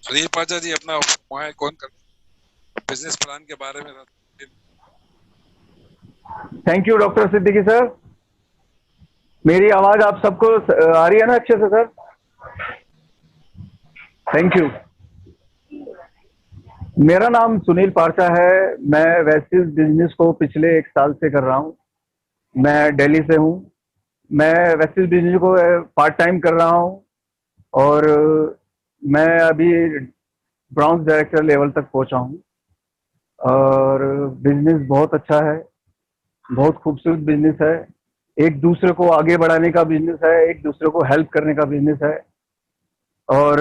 सुनील पाचा जी अपना वहाँ कौन कर बिजनेस प्लान के बारे में। Thank you doctor Siddiqui sir. मेरी आवाज आप सबको आ रही है ना अच्छे से सर? Thank you. मेरा नाम सुनील पारचा है। मैं वैस्टिज बिजनेस को पिछले 1 साल से कर रहा हूँ। मैं दिल्ली से हूँ। मैं वैस्टिज बिजनेस को पार्ट टाइम कर रहा हूँ और मैं अभी ब्राउन्स डायरेक्टर लेवल तक पहुँचा हूँ और बिजनेस बहुत अच्छा है। बहुत खूबसूरत बिजनेस है। एक दूसरे को आगे बढ़ाने का बिजनेस है, एक दूसरे को हेल्प करने का बिजनेस है। और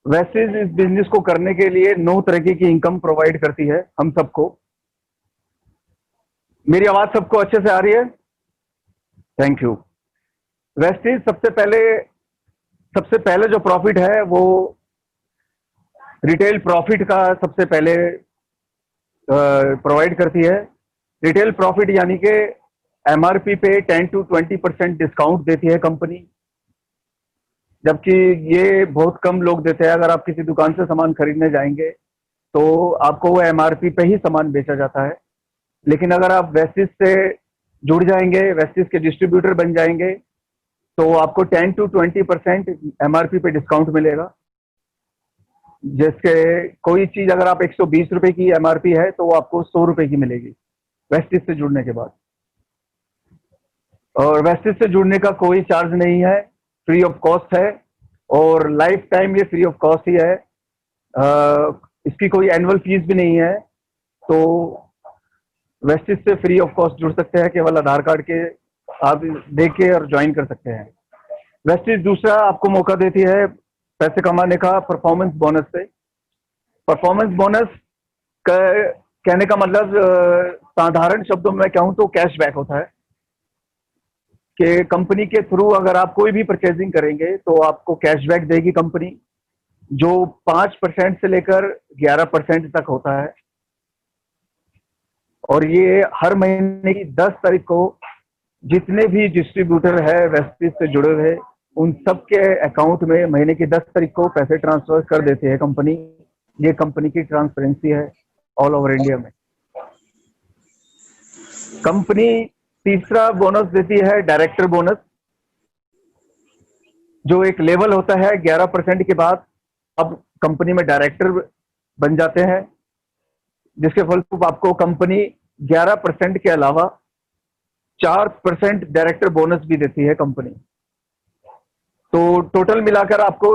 वैसे इस बिजनेस को करने के लिए 9 तरह की इनकम प्रोवाइड करती है हम सबको। मेरी आवाज सबको अच्छे से आ रही है? Thank you. वेस्टीज सबसे पहले जो प्रॉफिट है वो रिटेल प्रॉफिट का सबसे पहले प्रोवाइड करती है। रिटेल प्रॉफिट यानी कि एमआरपी पे 10 to 20% डिस्काउंट देती है कंपनी, जबकि ये बहुत कम लोग देते हैं। अगर आप किसी दुकान से सामान खरीदने जाएंगे तो आपको वो एमआरपी पे ही सामान बेचा जाता है। लेकिन अगर आप वेस्टिज से जुड़ जाएंगे, वेस्टिज के डिस्ट्रीब्यूटर बन जाएंगे, तो आपको 10 to 20% एमआरपी पे डिस्काउंट मिलेगा। जैसे कोई चीज अगर आप 120 रुपए की एमआरपी है तो वो आपको 100 रुपए की मिलेगी वेस्टिज से जुड़ने के बाद। और वेस्टिज से जुड़ने का कोई चार्ज नहीं है, फ्री ऑफ कॉस्ट है और लाइफ टाइम ये फ्री ऑफ कॉस्ट ही है। इसकी कोई एनुअल फीस भी नहीं है। तो वेस्टिज से फ्री ऑफ कॉस्ट जुड़ सकते हैं, केवल आधार कार्ड के आप दे के और ज्वाइन कर सकते हैं। वेस्टिज दूसरा आपको मौका देती है पैसे कमाने का परफॉर्मेंस बोनस से। परफॉर्मेंस बोनस का कहने का मतलब साधारण शब्दों में कहूं तो कैशबैक होता है कि कंपनी के थ्रू अगर आप कोई भी परचेजिंग करेंगे तो आपको कैशबैक देगी कंपनी, जो 5% से लेकर 11% तक होता है। और ये हर महीने की 10 तारीख को जितने भी डिस्ट्रीब्यूटर है वेस्टिज से जुड़े हुए उन सब के अकाउंट में महीने की 10 तारीख को पैसे ट्रांसफर कर देती है कंपनी। ये कंपनी की ट्रांसपेरेंसी है ऑल ओवर इंडिया में। कंपनी तीसरा बोनस देती है डायरेक्टर बोनस, जो एक लेवल होता है 11% के बाद अब कंपनी में डायरेक्टर बन जाते हैं, जिसके फलस्वरूप आपको कंपनी 11% के अलावा 4% डायरेक्टर बोनस भी देती है कंपनी। तो टोटल मिलाकर आपको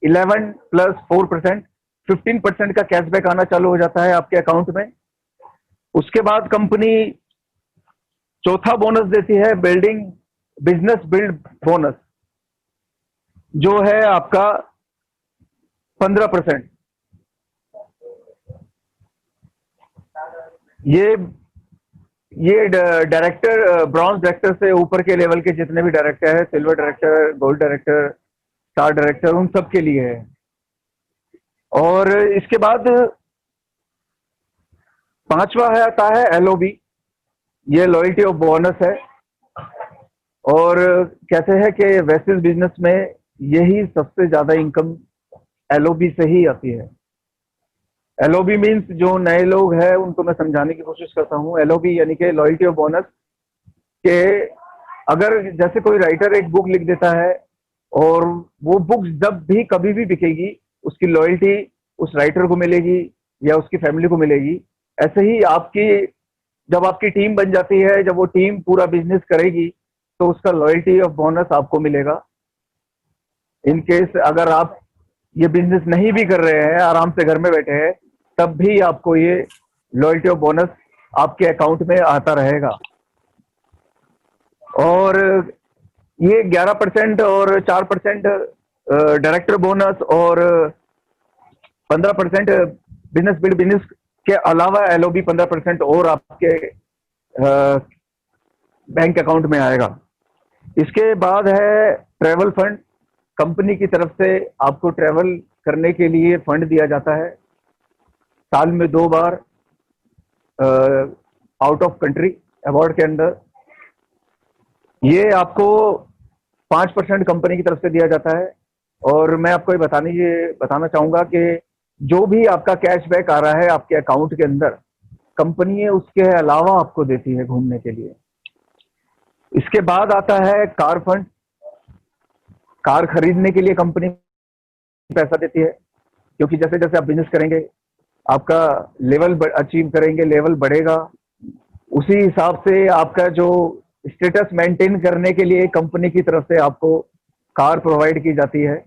11 प्लस 4% 15% का कैशबैक आना चालू हो जाता है आपके अकाउंट में। उसके बाद कंपनी चौथा बोनस देती है बिल्डिंग बिजनेस बिल्ड बोनस, जो है आपका 15%। ये ये डायरेक्टर ब्रॉन्ज डायरेक्टर से ऊपर के लेवल के जितने भी डायरेक्टर है, silver director, gold director, star director, उन सब के लिए है। और इसके बाद पांचवा है आता है एलओबी। ये लॉयल्टी ऑफ बोनस है और कहते हैं कि वेस्टिज बिजनेस में यही सबसे ज्यादा इनकम एलओबी से ही आती है। एलओबी मीन्स जो नए लोग हैं उनको मैं समझाने की कोशिश करता हूँ। एलओबी यानी कि लॉयल्टी ऑफ बोनस के अगर जैसे कोई राइटर एक बुक लिख देता है और वो बुक जब भी कभी भी बिकेगी उसकी लॉयल्टी उस राइटर को मिलेगी या उसकी फैमिली को मिलेगी। ऐसे ही आपकी जब आपकी टीम बन जाती है, जब वो टीम पूरा बिजनेस करेगी तो उसका लॉयल्टी ऑफ बोनस आपको मिलेगा। इन केस अगर आप ये बिजनेस नहीं भी कर रहे हैं, आराम से घर में बैठे हैं, तब भी आपको ये लॉयल्टी ऑफ बोनस आपके अकाउंट में आता रहेगा। और ये 11% और 4% डायरेक्टर बोनस और 15% बिजनेस बिल्ड बिजनेस के अलावा एलओबी 15% और आपके बैंक अकाउंट में आएगा। इसके बाद है ट्रेवल फंड। कंपनी की तरफ से आपको ट्रेवल करने के लिए फंड दिया जाता है साल में 2 बार आउट ऑफ कंट्री अवार्ड के अंदर। ये आपको 5% कंपनी की तरफ से दिया जाता है और मैं आपको ये बताना चाहूंगा कि जो भी आपका कैशबैक आ रहा है आपके अकाउंट के अंदर, कंपनी है उसके अलावा आपको देती है घूमने के लिए। इसके बाद आता है कार फंड। कार खरीदने के लिए कंपनी पैसा देती है, क्योंकि जैसे जैसे आप बिजनेस करेंगे, आपका लेवल अचीव करेंगे, लेवल बढ़ेगा, उसी हिसाब से आपका जो स्टेटस मेंटेन करने के लिए कंपनी की तरफ से आपको कार प्रोवाइड की जाती है।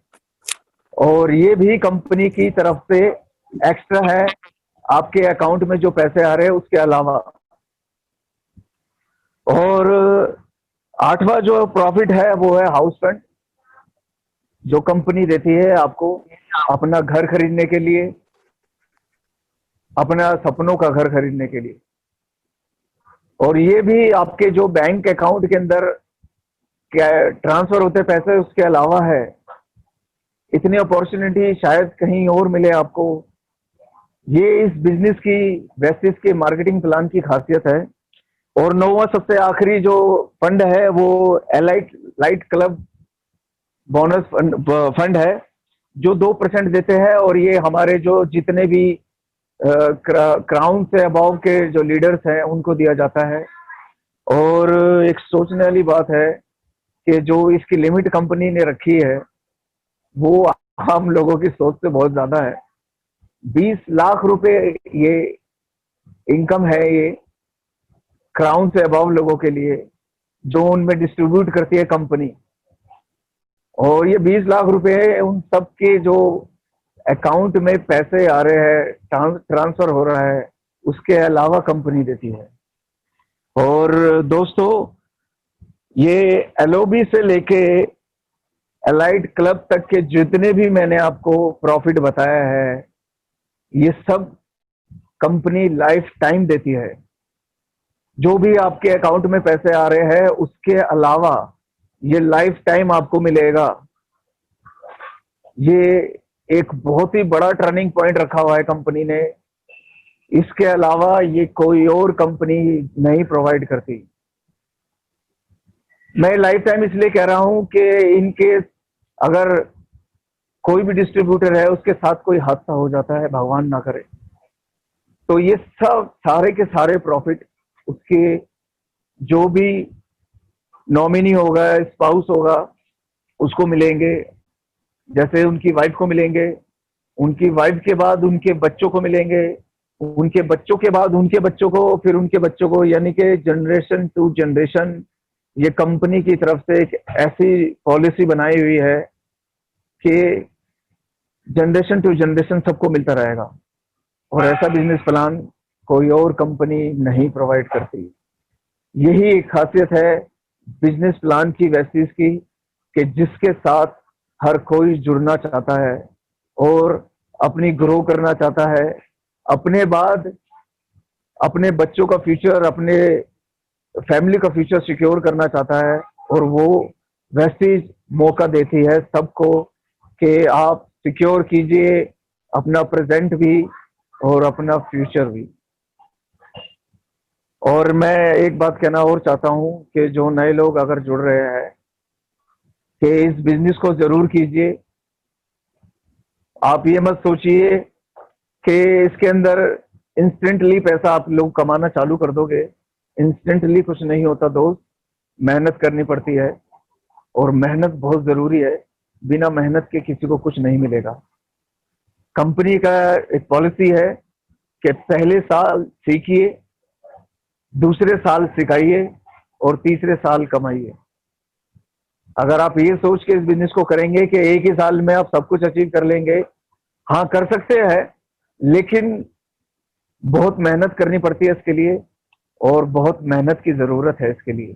और ये भी कंपनी की तरफ से एक्स्ट्रा है आपके अकाउंट में जो पैसे आ रहे हैं उसके अलावा। और आठवां जो प्रॉफिट है वो है हाउस फंड, जो कंपनी देती है आपको अपना घर खरीदने के लिए, अपना सपनों का घर खरीदने के लिए। और ये भी आपके जो बैंक अकाउंट के अंदर ट्रांसफर होते पैसे उसके अलावा है। इतनी अपॉर्चुनिटी शायद कहीं और मिले आपको। ये इस बिजनेस की, वेस्टिज के मार्केटिंग प्लान की खासियत है। और नौवां सबसे आखिरी जो फंड है वो elite light club bonus fund है, जो 2% देते हैं। और ये हमारे जो जितने भी क्राउन से अबाव के जो लीडर्स हैं उनको दिया जाता है। और एक सोचने वाली बात है कि जो इसकी लिमिट कंपनी ने रखी है वो आम लोगों की सोच से बहुत ज्यादा है। 20 लाख रुपए ये इनकम है, ये क्राउन से अबाव लोगों के लिए, जो उनमें डिस्ट्रीब्यूट करती है कंपनी। और ये 20 लाख रुपए उन सब के जो अकाउंट में पैसे आ रहे हैं, ट्रांसफर हो रहा है, उसके अलावा कंपनी देती है। और दोस्तों, ये एलओबी से लेके एलाइड क्लब तक के जितने भी मैंने आपको प्रॉफिट बताया है, ये सब कंपनी लाइफ टाइम देती है। जो भी आपके अकाउंट में पैसे आ रहे हैं उसके अलावा ये लाइफ टाइम आपको मिलेगा। ये एक बहुत ही बड़ा टर्निंग पॉइंट रखा हुआ है कंपनी ने। इसके अलावा ये कोई और कंपनी नहीं प्रोवाइड करती। मैं लाइफ टाइम इसलिए कह रहा हूं कि इनकेस अगर कोई भी डिस्ट्रीब्यूटर है उसके साथ कोई हादसा हो जाता है, भगवान ना करे, तो ये सब सारे के सारे प्रॉफिट उसके जो भी नॉमिनी होगा, स्पाउस होगा, उसको मिलेंगे। जैसे उनकी वाइफ को मिलेंगे, उनकी वाइफ के बाद उनके बच्चों को मिलेंगे, उनके बच्चों के बाद उनके बच्चों को, फिर उनके बच्चों को, यानी कि जनरेशन टू जनरेशन ये कंपनी की तरफ से एक ऐसी पॉलिसी बनाई हुई है कि जनरेशन टू जनरेशन सबको मिलता रहेगा। और ऐसा बिजनेस प्लान कोई और कंपनी नहीं प्रोवाइड करती। यही एक खासियत है बिजनेस प्लान की, वेस्टिज की, कि जिसके साथ हर कोई जुड़ना चाहता है और अपनी ग्रो करना चाहता है, अपने बाद अपने बच्चों का फ्यूचर, अपने फैमिली का फ्यूचर सिक्योर करना चाहता है। और वो वेस्टिज मौका देती है सबको कि आप सिक्योर कीजिए अपना प्रेजेंट भी और अपना फ्यूचर भी। और मैं एक बात कहना और चाहता हूं कि जो नए लोग अगर जुड़ रहे हैं कि इस बिजनेस को जरूर कीजिए। आप ये मत सोचिए कि इसके अंदर इंस्टेंटली पैसा आप लोग कमाना चालू कर दोगे। इंस्टेंटली कुछ नहीं होता दोस्त, मेहनत करनी पड़ती है और मेहनत बहुत जरूरी है। बिना मेहनत के किसी को कुछ नहीं मिलेगा। कंपनी का एक पॉलिसी है कि पहले साल सीखिए, दूसरे साल सिखाइए और तीसरे साल कमाइए। अगर आप ये सोच के इस बिजनेस को करेंगे कि एक ही साल में आप सब कुछ अचीव कर लेंगे, हाँ कर सकते हैं, लेकिन बहुत मेहनत करनी पड़ती है इसके लिए और बहुत मेहनत की जरूरत है इसके लिए।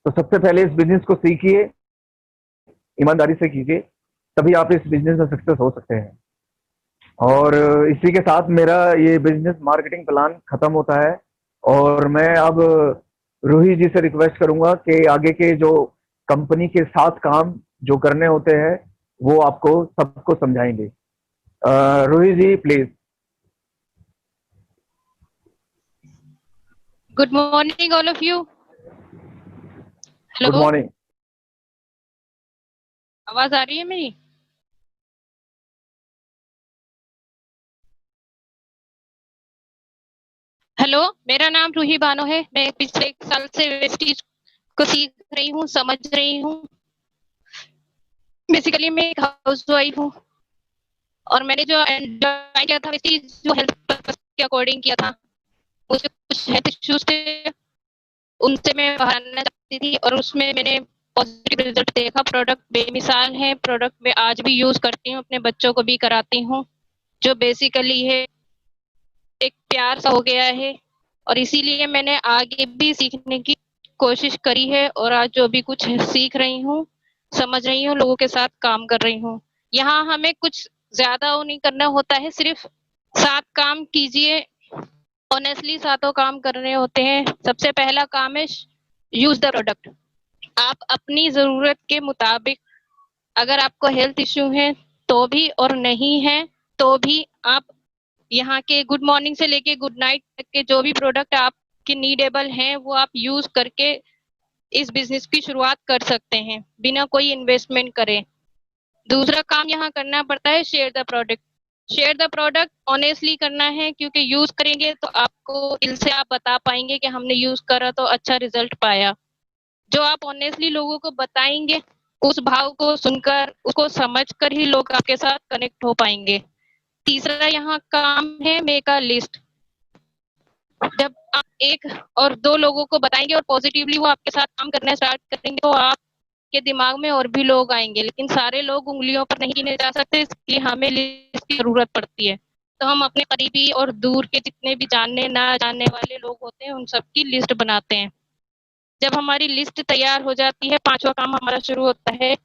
तो सबसे पहले इस बिजनेस को सीखिए, ईमानदारी से कीजिए, तभी आप इस बिजनेस में सक्सेस हो सकते हैं। और इसी के साथ मेरा ये बिजनेस मार्केटिंग प्लान खत्म होता है। और मैं अब रूही जी से रिक्वेस्ट करूंगा कि आगे के जो कंपनी के साथ काम जो करने होते हैं वो आपको सबको समझाएंगे। Ruhi ji please. Good morning, all of you. Good hello, morning. आवाज आ रही है मेरी? हेलो, मेरा नाम रूही बानो है। मैं पिछले 1 साल से वेस्टीज को सीख रही हूँ, समझ रही हूँ। बेसिकली मैं एक हाउसवाइफ हूँ और मैंने जो एंजॉय किया था वेस्टीज, जो हेल्थ पर्पस के अकॉर्डिंग किया था। मुझे कुछ हेल्थ इश्यूज थे, उनसे मैं बाहर आना चाहती थी और उसमें मैंने पॉजिटिव रिजल्ट देखा। प्रोडक्ट बेमिसाल है, प्रोडक्ट मैं आज भी यूज करती हूँ, अपने बच्चों को भी कराती हूँ। जो बेसिकली है एक प्यार सा हो गया है और इसीलिए मैंने आगे भी सीखने की कोशिश करी है और आज जो भी कुछ सीख रही हूँ, समझ रही हूँ, लोगों के साथ काम कर रही हूँ। यहाँ हमें कुछ ज्यादा वो नहीं करना होता है, सिर्फ 7 काम कीजिए। ऑनेस्टली सातों काम करने होते हैं। सबसे पहला काम है यूज द प्रोडक्ट। आप अपनी जरूरत के मुताबिक, अगर आपको हेल्थ इश्यू है तो भी और नहीं है तो भी, आप यहाँ के गुड मॉर्निंग से लेके गुड नाइट तक के जो भी प्रोडक्ट आपके नीडेबल हैं वो आप यूज करके इस बिजनेस की शुरुआत कर सकते हैं बिना कोई इन्वेस्टमेंट करे। दूसरा काम यहाँ करना पड़ता है share the product. Share the product honestly करना है, क्योंकि यूज करेंगे तो आपको दिल से आप बता पाएंगे कि हमने यूज करा तो अच्छा रिजल्ट पाया। जो आप ऑनेस्टली लोगों को बताएंगे, उस भाव को सुनकर, उसको समझकर ही लोग आपके साथ कनेक्ट हो पाएंगे। तीसरा यहाँ काम है मेक अ लिस्ट। जब आप 1 और 2 लोगों को बताएंगे और पॉजिटिवली वो आपके साथ काम करना स्टार्ट करेंगे तो आपके दिमाग में और भी लोग आएंगे, लेकिन सारे लोग उंगलियों पर नहीं गिने जा सकते, इसलिए हमें लिस्ट की जरूरत पड़ती है। तो हम अपने करीबी और दूर के जितने भी जानने ना जानने वाले लोग होते हैं उन सबकी लिस्ट बनाते हैं। जब हमारी लिस्ट तैयार हो जाती है, 5वां काम हमारा शुरू होता है।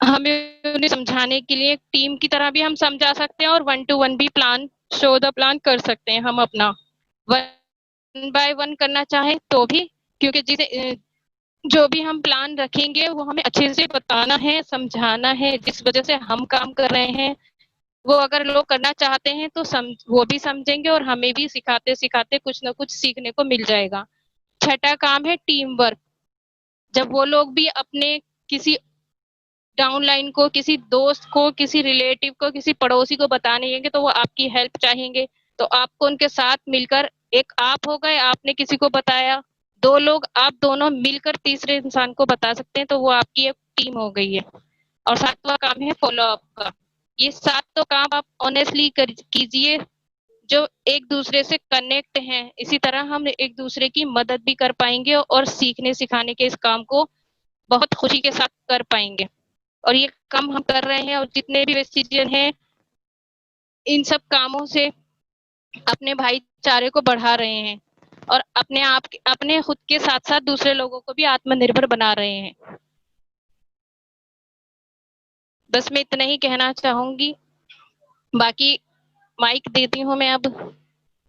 हमें उन्हें समझाने के लिए टीम की तरह भी हम समझा सकते हैं और 1 टू 1 भी प्लान, शो द प्लान कर सकते हैं हम अपना। 1 बाय 1 करना चाहें तो भी, क्योंकि जिसे जो भी हम प्लान रखेंगे वो हमें अच्छे से बताना है, समझाना है। जिस वजह से हम काम कर रहे हैं वो अगर लोग करना चाहते हैं तो वो भी समझेंगे और हमें भी सिखाते सिखाते कुछ ना कुछ सीखने को मिल जाएगा। छठा काम है टीम वर्क। जब वो लोग भी अपने किसी डाउनलाइन को, किसी दोस्त को, किसी रिलेटिव को, किसी पड़ोसी को बताने जाएंगे तो वो आपकी हेल्प चाहेंगे, तो आपको उनके साथ मिलकर, एक आप हो गए, आपने किसी को बताया, 2 लोग, आप दोनों मिलकर तीसरे इंसान को बता सकते हैं, तो वो आपकी एक टीम हो गई है। और 7वां काम है फॉलो अप का। ये 7 तो काम आप ऑनेस्टली कीजिए जो एक दूसरे से कनेक्ट हैं। इसी तरह हम एक दूसरे की मदद भी कर पाएंगे और सीखने सिखाने के इस काम को बहुत खुशी के साथ कर पाएंगे। और ये काम हम कर रहे हैं और जितने भी वेस्टिजियन हैं इन सब कामों से अपने भाईचारे को बढ़ा रहे हैं और अपने खुद के साथ साथ दूसरे लोगों को भी आत्मनिर्भर बना रहे हैं। बस मैं इतना ही कहना चाहूंगी। बाकी माइक देती हूँ मैं अब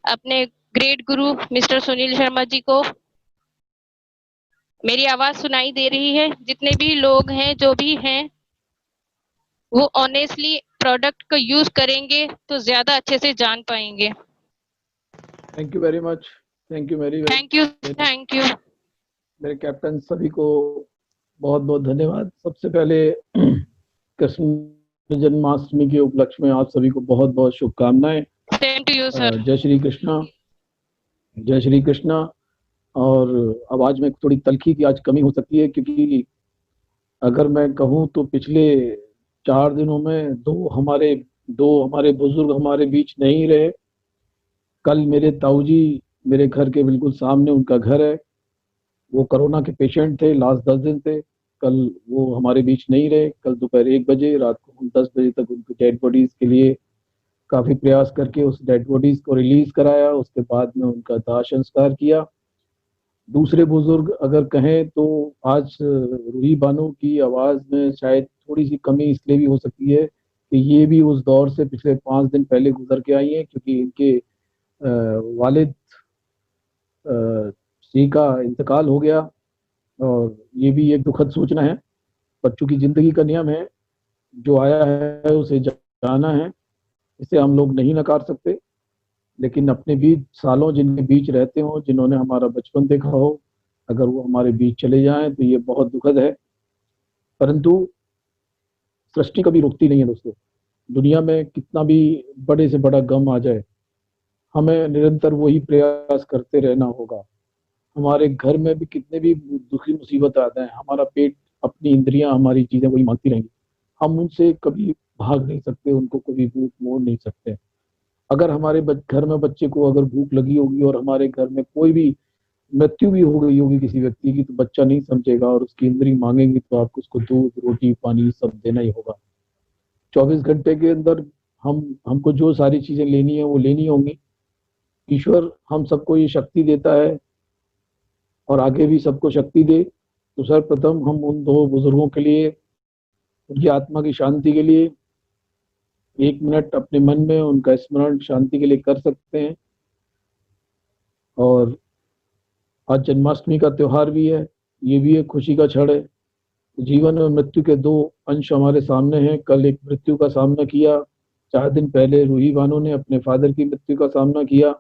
अपने ग्रेट गुरु मिस्टर सुनील शर्मा जी को। मेरी आवाज सुनाई दे रही है? जितने भी लोग हैं, जो भी हैं, वो ऑनेस्टली प्रोडक्ट को यूज करेंगे तो ज्यादा अच्छे से जान पाएंगे। Thank you very much. Thank you very thank you, thank you. मेरे कैप्टन सभी को बहुत बहुत धन्यवाद। सबसे पहले कृष्ण जन्माष्टमी के उपलक्ष्य में आप सभी को बहुत बहुत शुभकामनाएं। Same to you sir. जय श्री कृष्णा, जय श्री कृष्णा। और आवाज में थोड़ी तलखी की आज कमी हो सकती है, क्योंकि अगर मैं कहूँ तो पिछले 4 दिनों में दो हमारे बुजुर्ग हमारे बीच नहीं रहे। कल मेरे ताऊ जी, मेरे घर के बिल्कुल सामने उनका घर है, वो कोरोना के पेशेंट थे, लास्ट 10 दिन थे। कल वो हमारे बीच नहीं रहे। कल दोपहर 1 बजे, रात को 10 बजे तक उनकी डेड बॉडीज के लिए काफी प्रयास करके उस डेड बॉडीज को रिलीज कराया। उसके बाद में उनका दाह संस्कार किया। दूसरे बुजुर्ग अगर कहें तो आज रूही बानो की आवाज में शायद थोड़ी सी कमी इसलिए भी हो सकती है कि ये भी उस दौर से पिछले 5 दिन पहले गुजर के आई हैं, क्योंकि इनके वालिद श्री का इंतकाल हो गया। और ये भी एक दुखद सूचना है, पर चूंकि जिंदगी का नियम है, जो आया है उसे जाना है, इसे हम लोग नहीं नकार सकते। लेकिन अपने बीच सालों जिनके बीच रहते हो, जिन्होंने हमारा बचपन देखा हो, अगर वो हमारे बीच चले जाएं तो ये बहुत दुखद है। परंतु सृष्टि कभी रुकती नहीं है दोस्तों। दुनिया में कितना भी बड़े से बड़ा गम आ जाए, हमें निरंतर वही प्रयास करते रहना होगा। हमारे घर में भी कितने भी दुखी मुसीबत आते हैं, हमारा पेट, अपनी इंद्रियां, हमारी चीजें वही मांगती रहेंगी। हम उनसे कभी भाग नहीं सकते, उनको कभी भूख मोड़ नहीं सकते। अगर हमारे घर में बच्चे को अगर भूख लगी होगी और हमारे घर में कोई भी मृत्यु भी हो गई होगी किसी व्यक्ति की, तो बच्चा नहीं समझेगा और उसकी इंद्री मांगेंगी तो आपको उसको दूध, रोटी, पानी सब देना ही होगा। 24 घंटे के अंदर हमको जो सारी चीजें लेनी है वो लेनी होंगी। ईश्वर हम सबको ये शक्ति देता है और आगे भी सबको शक्ति दे। तो सर्वप्रथम हम उन दो बुजुर्गों के लिए, उनकी आत्मा की शांति के लिए 1 मिनट अपने मन में उनका स्मरण शांति के लिए कर सकते हैं। और आज जन्माष्टमी का त्योहार भी है, ये भी एक खुशी का क्षण है। जीवन और मृत्यु के दो अंश हमारे सामने हैं। कल एक मृत्यु का सामना किया, 4 दिन पहले रूही बानो ने अपने फादर की मृत्यु का सामना किया,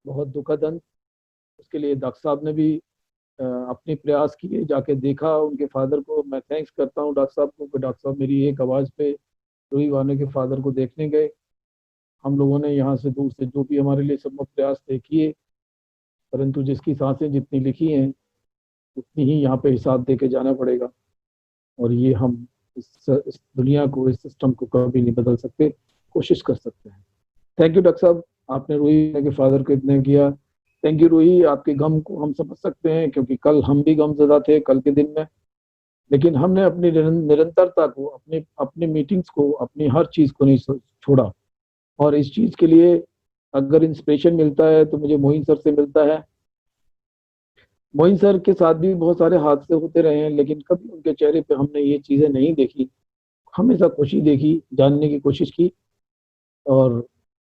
बहुत दुखद अंत। उसके लिए डॉक्टर साहब ने भी अपने प्रयास किए, जाके देखा उनके फादर को। मैं थैंक्स करता हूँ डॉक्टर साहब को कि डॉक्टर साहब मेरी एक आवाज़ पे रूही बानो के फादर को देखने गए। हम लोगों ने यहाँ से दूर से जो भी हमारे लिए संभव प्रयास थे किए, परंतु जिसकी सांसें जितनी लिखी हैं उतनी ही यहाँ पे हिसाब दे के जाना पड़ेगा। और ये हम इस दुनिया को, इस सिस्टम को कभी नहीं बदल सकते, कोशिश कर सकते हैं। थैंक यू डॉक्टर साहब, आपने रूही के फादर को इतने किया। थैंक यू रूही, आपके गम को हम समझ सकते हैं क्योंकि कल हम भी गमज़दा थे कल के दिन में, लेकिन हमने अपनी निरंतरता को, अपने मीटिंग्स को, अपनी हर चीज़ को नहीं छोड़ा। और इस चीज़ के लिए अगर इंस्पिरेशन मिलता है तो मुझे मोइन सर से मिलता है। मोइन सर के साथ भी बहुत सारे हादसे होते रहे हैं, लेकिन कभी उनके चेहरे पे हमने ये चीज़ें नहीं देखी, हमेशा खुशी देखी, जानने की कोशिश की और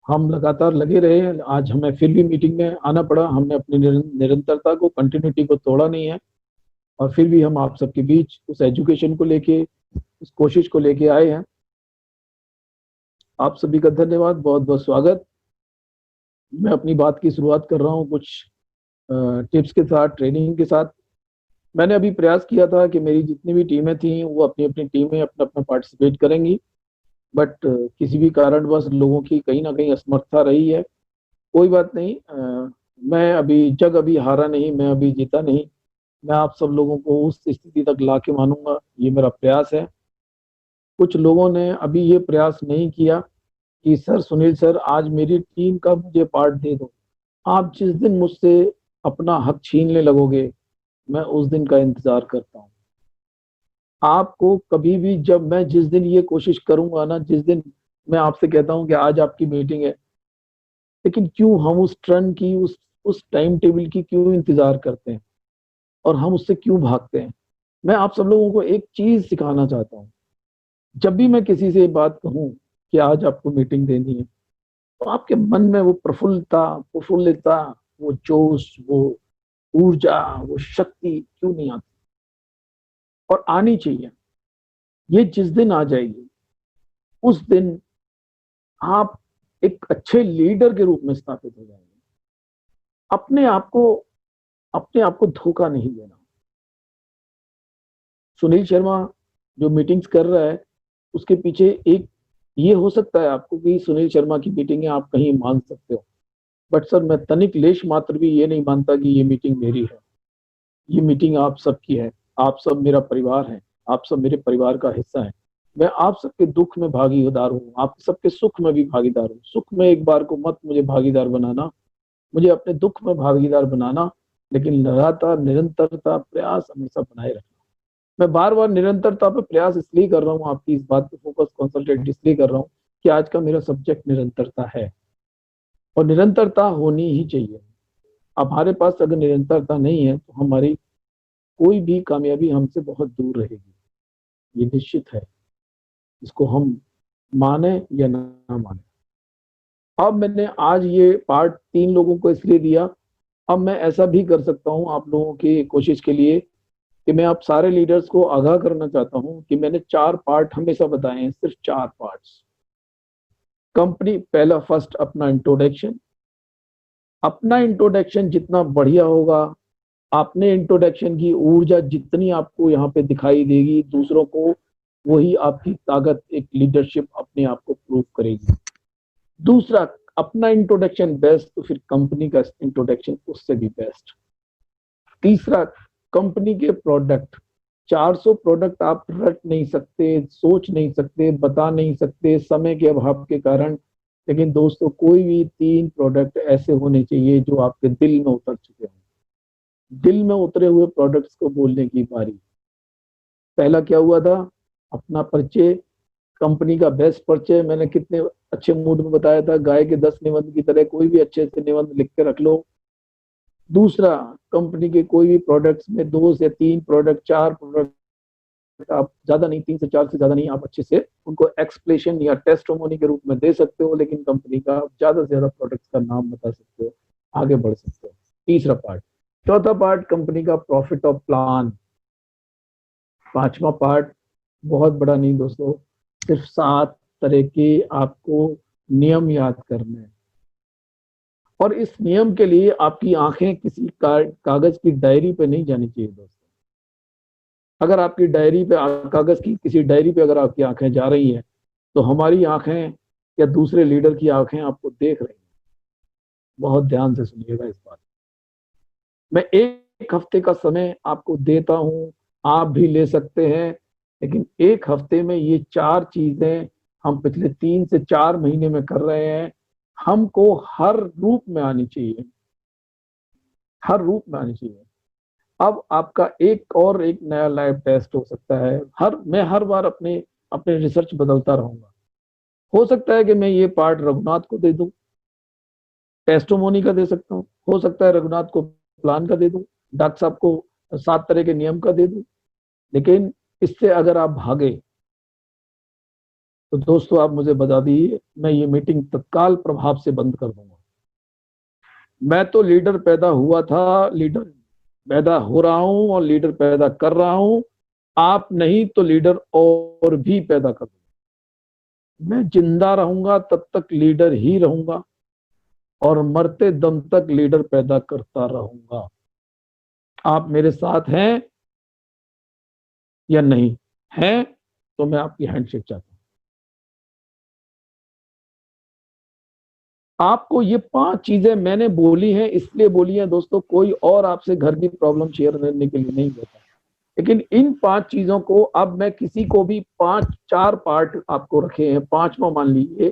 हम लगातार लगे रहे। आज हमें फिर भी मीटिंग में आना पड़ा, हमने अपनी निरंतरता को, कंटिन्यूटी को तोड़ा नहीं है और फिर भी हम आप सबके बीच उस एजुकेशन को लेके, उस कोशिश को लेके आए हैं। आप सभी का धन्यवाद, बहुत बहुत स्वागत। मैं अपनी बात की शुरुआत कर रहा हूँ कुछ टिप्स के साथ, ट्रेनिंग के साथ। मैंने अभी प्रयास किया था कि मेरी जितनी भी टीमें थी वो अपनी अपनी टीमें अपना अपना पार्टिसिपेट करेंगी, बट किसी भी कारणवश लोगों की कहीं ना कहीं असमर्थता रही है। कोई बात नहीं, मैं अभी जग अभी हारा नहीं, मैं अभी जीता नहीं। मैं आप सब लोगों को उस स्थिति तक ला के मानूंगा, ये मेरा प्रयास है। कुछ लोगों ने अभी ये प्रयास नहीं किया कि सर सुनील सर आज मेरी टीम का मुझे पार्ट दे दो। आप जिस दिन मुझसे अपना हक छीनने लगोगे मैं उस दिन का इंतजार करता हूँ। आपको कभी भी, जब मैं जिस दिन ये कोशिश करूंगा ना, जिस दिन मैं आपसे कहता हूँ कि आज आपकी मीटिंग है, लेकिन क्यों हम उस ट्रेन की, उस टाइम टेबल की क्यों इंतजार करते हैं और हम उससे क्यों भागते हैं? मैं आप सब लोगों को एक चीज सिखाना चाहता हूँ। जब भी मैं किसी से बात कहूँ कि आज आपको मीटिंग देनी है, तो आपके मन में वो प्रफुल्लता, वो जोश, वो ऊर्जा, वो शक्ति क्यों नहीं आती? और आनी चाहिए। ये जिस दिन आ जाएगी उस दिन आप एक अच्छे लीडर के रूप में स्थापित हो जाएंगे। अपने आप को धोखा नहीं देना। सुनील शर्मा जो मीटिंग्स कर रहा है उसके पीछे एक ये हो सकता है आपको कि सुनील शर्मा की मीटिंग है, आप कहीं मान सकते हो, बट सर मैं तनिक लेश मात्र भी ये नहीं मानता कि ये मीटिंग मेरी है। ये मीटिंग आप सबकी है, आप सब मेरा परिवार है, आप सब मेरे परिवार का हिस्सा है। मैं आप सबके दुख में भागीदार हूँ, आप सबके सुख में भी भागीदार हूँ। सुख में एक बार को मत मुझे भागीदार बनाना, मुझे अपने दुख में भागीदार बनाना, लेकिन लगातार निरंतरता प्रयास हमेशा बनाए रखना। मैं बार बार निरंतरता पे प्रयास इसलिए कर रहा हूँ, आपकी इस बात पे फोकस कंसंट्रेट इसलिए कर रहा हूँ कि आज का मेरा सब्जेक्ट निरंतरता है और निरंतरता होनी ही चाहिए। हमारे पास अगर निरंतरता नहीं है तो हमारी कोई भी कामयाबी हमसे बहुत दूर रहेगी, ये निश्चित है, इसको हम माने या ना माने। अब मैंने आज ये पार्ट 3 लोगों को इसलिए दिया, अब मैं ऐसा भी कर सकता हूँ आप लोगों की कोशिश के लिए कि मैं आप सारे लीडर्स को आगाह करना चाहता हूँ कि मैंने 4 पार्ट हमेशा बताए हैं, सिर्फ 4 पार्ट्स। कंपनी, पहला फर्स्ट अपना इंट्रोडक्शन। अपना इंट्रोडक्शन जितना बढ़िया होगा, अपने इंट्रोडक्शन की ऊर्जा जितनी आपको यहाँ पे दिखाई देगी दूसरों को, वही आपकी ताकत, एक लीडरशिप अपने आप को प्रूव करेगी। दूसरा, अपना इंट्रोडक्शन बेस्ट तो फिर कंपनी का इंट्रोडक्शन उससे भी बेस्ट। तीसरा, कंपनी के प्रोडक्ट। 400 प्रोडक्ट आप रट नहीं सकते, सोच नहीं सकते, बता नहीं सकते समय के अभाव के कारण, लेकिन दोस्तों कोई भी 3 प्रोडक्ट ऐसे होने चाहिए जो आपके दिल में उतर चुके हों। दिल में उतरे हुए प्रोडक्ट्स को बोलने की बारी। पहला क्या हुआ था? अपना परिचय, कंपनी का बेस्ट परिचय। मैंने कितने अच्छे मूड में बताया था, गाय के 10 निबंध की तरह कोई भी अच्छे से निबंध लिख के रख लो। दूसरा, कंपनी के कोई भी प्रोडक्ट्स में 2 से 3 प्रोडक्ट, 4 प्रोडक्ट, आप ज्यादा नहीं, 3 से 4 से ज्यादा नहीं, आप अच्छे से उनको एक्सप्लेनेशन या टेस्टिमोनी के रूप में दे सकते हो, लेकिन कंपनी का ज्यादा से ज्यादा प्रोडक्ट्स का नाम बता सकते हो, आगे बढ़ सकते हो। तीसरा पार्ट। चौथा पार्ट, कंपनी का प्रॉफिट और प्लान। पांचवा पार्ट बहुत बड़ा नहीं दोस्तों, सिर्फ 7 तरह के आपको नियम याद करने हैं, और इस नियम के लिए आपकी आंखें किसी कागज की डायरी पे नहीं जानी चाहिए दोस्तों। अगर आपकी डायरी पे, कागज की किसी डायरी पे अगर आपकी आंखें जा रही हैं, तो हमारी आंखें या दूसरे लीडर की आंखें आपको देख रही हैं। बहुत ध्यान से सुनिएगा इस बात। मैं 1 हफ्ते का समय आपको देता हूं, आप भी ले सकते हैं, लेकिन 1 हफ्ते में ये 4 चीजें हम पिछले 3 से 4 महीने में कर रहे हैं। हमको हर रूप में आनी चाहिए, हर रूप में आनी चाहिए। अब आपका एक नया लाइव टेस्ट हो सकता है। मैं हर बार अपने रिसर्च बदलता रहूंगा। हो सकता है कि मैं ये पार्ट रघुनाथ को दे दूं, टेस्टोमोनी का दे सकता हूं। हो सकता है रघुनाथ को प्लान का दे दूं, डॉक्टर साहब को 7 तरह के नियम का दे दूं। लेकिन इससे अगर आप भागे तो दोस्तों आप मुझे बता दीजिए, मैं ये मीटिंग तत्काल प्रभाव से बंद कर दूंगा। मैं तो लीडर पैदा हुआ था, लीडर पैदा हो रहा हूं और लीडर पैदा कर रहा हूं। आप नहीं तो लीडर और भी पैदा कर दूंगा। मैं जिंदा रहूंगा तब तक लीडर ही रहूंगा, और मरते दम तक लीडर पैदा करता रहूंगा। आप मेरे साथ हैं या नहीं? हैं तो मैं आपकी हैंडशेक चाहता हूं। आपको ये 5 चीजें मैंने बोली हैं, इसलिए बोली हैं दोस्तों, कोई और आपसे घर की प्रॉब्लम शेयर करने के लिए नहीं बोलता। लेकिन इन 5 चीजों को अब मैं किसी को भी 4 पार्ट आपको रखे हैं, 5वां मान लीजिए,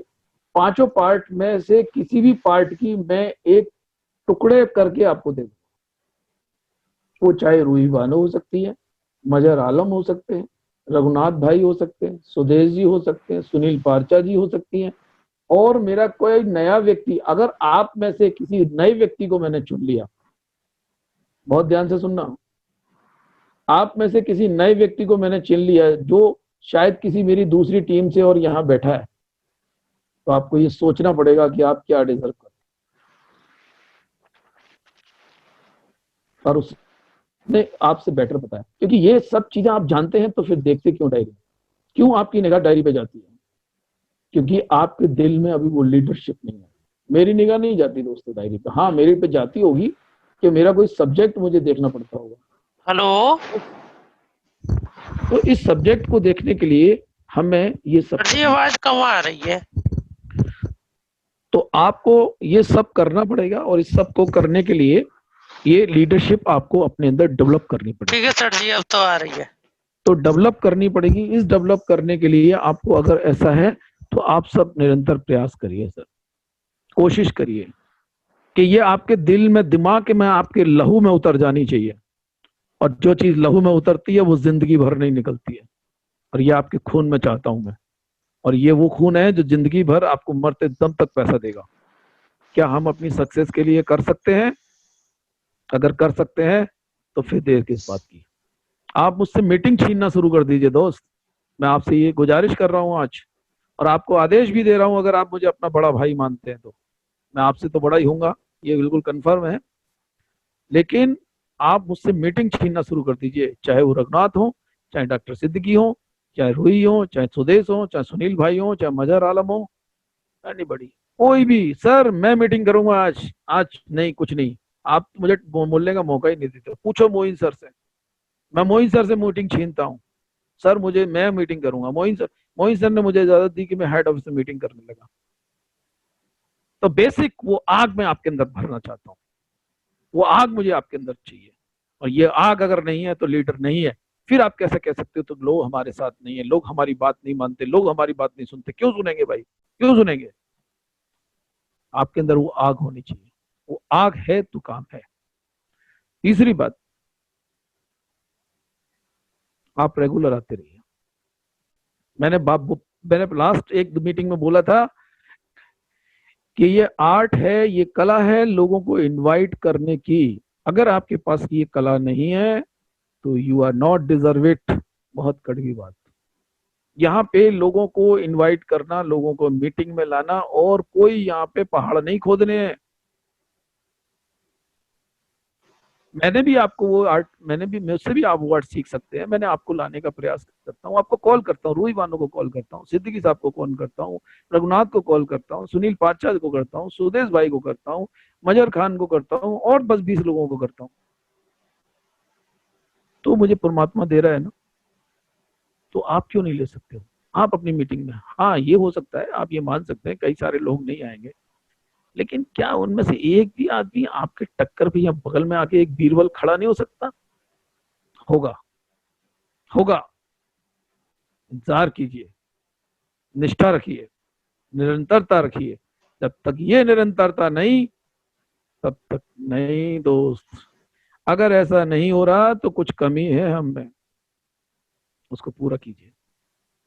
5 पार्ट में से किसी भी पार्ट की मैं एक टुकड़े करके आपको दे दूं। वो चाहे रूही बानो हो सकती है, मजहर आलम हो सकते हैं, रघुनाथ भाई हो सकते हैं, सुदेश जी हो सकते हैं, सुनील पारचा जी हो सकती हैं, और मेरा कोई नया व्यक्ति। अगर आप में से किसी नए व्यक्ति को मैंने चुन लिया, बहुत ध्यान से सुनना, आप में से किसी नए व्यक्ति को मैंने चुन लिया जो शायद किसी मेरी दूसरी टीम से और यहां बैठा है, तो आपको ये सोचना पड़ेगा कि आप क्या डिजर्व करते हैं, और उसने आपसे बेटर बताया। क्योंकि ये सब चीजें आप जानते हैं, तो फिर देखते क्यों डायरी? क्यों आपकी निगाह डायरी पे जाती है? क्योंकि आपके दिल में अभी वो लीडरशिप नहीं है। मेरी निगाह नहीं जाती दोस्तों डायरी पे। हाँ, मेरे पे जाती होगी कि मेरा कोई सब्जेक्ट मुझे देखना पड़ता होगा। हेलो, तो इस सब्जेक्ट को देखने के लिए हमें ये सब, जी आवाज कम आ रही है। तो आपको ये सब करना पड़ेगा, और इस सब को करने के लिए ये लीडरशिप आपको अपने अंदर डेवलप करनी पड़ेगी। ठीक है सर जी, अब तो आ रही है। तो डेवलप करनी पड़ेगी। इस डेवलप करने के लिए आपको, अगर ऐसा है तो आप सब निरंतर प्रयास करिए सर, कोशिश करिए कि ये आपके दिल में, दिमाग में, आपके लहू में उतर जानी चाहिए। और जो चीज लहू में उतरती है वो जिंदगी भर नहीं निकलती है, और ये आपके खून में चाहता हूं मैं। और ये वो खून है जो जिंदगी भर आपको मरते दम तक पैसा देगा। क्या हम अपनी सक्सेस के लिए कर सकते हैं? अगर कर सकते हैं तो फिर देर किस बात की? आप मुझसे मीटिंग छीनना शुरू कर दीजिए दोस्त। मैं आपसे ये गुजारिश कर रहा हूं आज, और आपको आदेश भी दे रहा हूं, अगर आप मुझे अपना बड़ा भाई मानते हैं तो मैं आपसे तो बड़ा ही हूँगा, ये बिल्कुल कंफर्म है। लेकिन आप मुझसे मीटिंग छीनना शुरू कर दीजिए, चाहे वो रघुनाथ हो, चाहे डॉक्टर सिद्दीकी हो, चाहे रूही हो, चाहे सुदेश हो, चाहे सुनील भाई हो, चाहे मजहर आलम हो, नहीं बड़ी कोई भी। सर मैं मीटिंग करूंगा आज नहीं, कुछ नहीं। आप मुझे बोलने का मौका ही नहीं देते। पूछो मोइन सर से, मैं मोइन सर से मीटिंग छीनता हूँ। सर मैं मीटिंग करूंगा। मोइन सर ने मुझे इजाजत दी कि मैं हेड ऑफिस में मीटिंग करने लगा। तो बेसिक वो आग मैं आपके अंदर भरना चाहता हूँ, वो आग मुझे आपके अंदर चाहिए। और ये आग अगर नहीं है तो लीडर नहीं है। फिर आप कैसे कह सकते हो तो लोग हमारे साथ नहीं है, लोग हमारी बात नहीं मानते, लोग हमारी बात नहीं सुनते। क्यों सुनेंगे भाई, क्यों सुनेंगे? आपके अंदर वो आग होनी चाहिए, वो आग है तो काम है। तीसरी बात, आप रेगुलर आते रहिए। मैंने लास्ट एक मीटिंग में बोला था कि ये आर्ट है, ये कला है लोगों को इनवाइट करने की। अगर आपके पास ये कला नहीं है तो you are not deserve it. बहुत कड़वी बात। यहाँ पे लोगों को इनवाइट करना, लोगों को मीटिंग में लाना, और कोई यहाँ पे पहाड़ नहीं खोदने हैं। मैंने भी आपको वो आर्ट, मुझसे भी आप वो आर्ट सीख सकते हैं। मैंने आपको लाने का प्रयास करता हूँ, आपको कॉल करता हूँ, रूही बानो को कॉल करता हूँ, सिद्दीकी साहब को कॉल करता हूँ, रघुनाथ को कॉल करता हूँ, सुनील पाठशाह को करता हूँ, सुदेश भाई को करता हूँ, मजर खान को करता हूँ, और 10-20 लोगों को करता हूँ। तो मुझे परमात्मा दे रहा है ना, तो आप क्यों नहीं ले सकते हो? आप अपनी मीटिंग में, हाँ ये हो सकता है, आप ये मान सकते हैं कई सारे लोग नहीं आएंगे, लेकिन क्या उनमें से एक भी आदमी आपके टक्कर पे या बगल में आके एक बीरबल खड़ा नहीं हो सकता? होगा, होगा। इंतजार कीजिए, निष्ठा रखिए, निरंतरता रखिए। जब तक ये निरंतरता नहीं, तब तक नहीं दोस्त। अगर ऐसा नहीं हो रहा तो कुछ कमी है हम में, उसको पूरा कीजिए।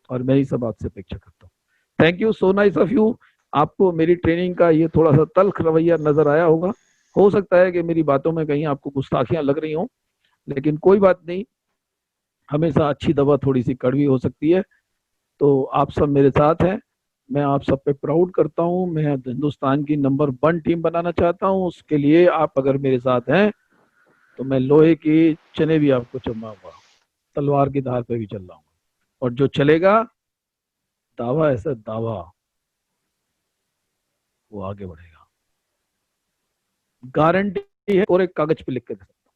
और मैं ही सब आपसे अपेक्षा करता हूँ। Thank you, so nice of you. आपको मेरी ट्रेनिंग का ये थोड़ा सा तल्ख रवैया नजर आया होगा। हो सकता है कि मेरी बातों में कहीं आपको गुस्ताखियां लग रही हों, लेकिन कोई बात नहीं, हमेशा अच्छी दवा थोड़ी सी कड़वी हो सकती है। तो आप सब मेरे साथ हैं, मैं आप सब पे प्राउड करता हूँ। मैं हिंदुस्तान की नंबर 1 टीम बनाना चाहता हूँ। उसके लिए आप अगर मेरे साथ हैं तो मैं लोहे की चने भी आपको चुमाऊंगा, तलवार की धार पे भी चल रहा हूँ। और जो चलेगा, दावा ऐसा दावा, वो आगे बढ़ेगा, गारंटी है। और एक कागज पे लिख के दे सकता हूं।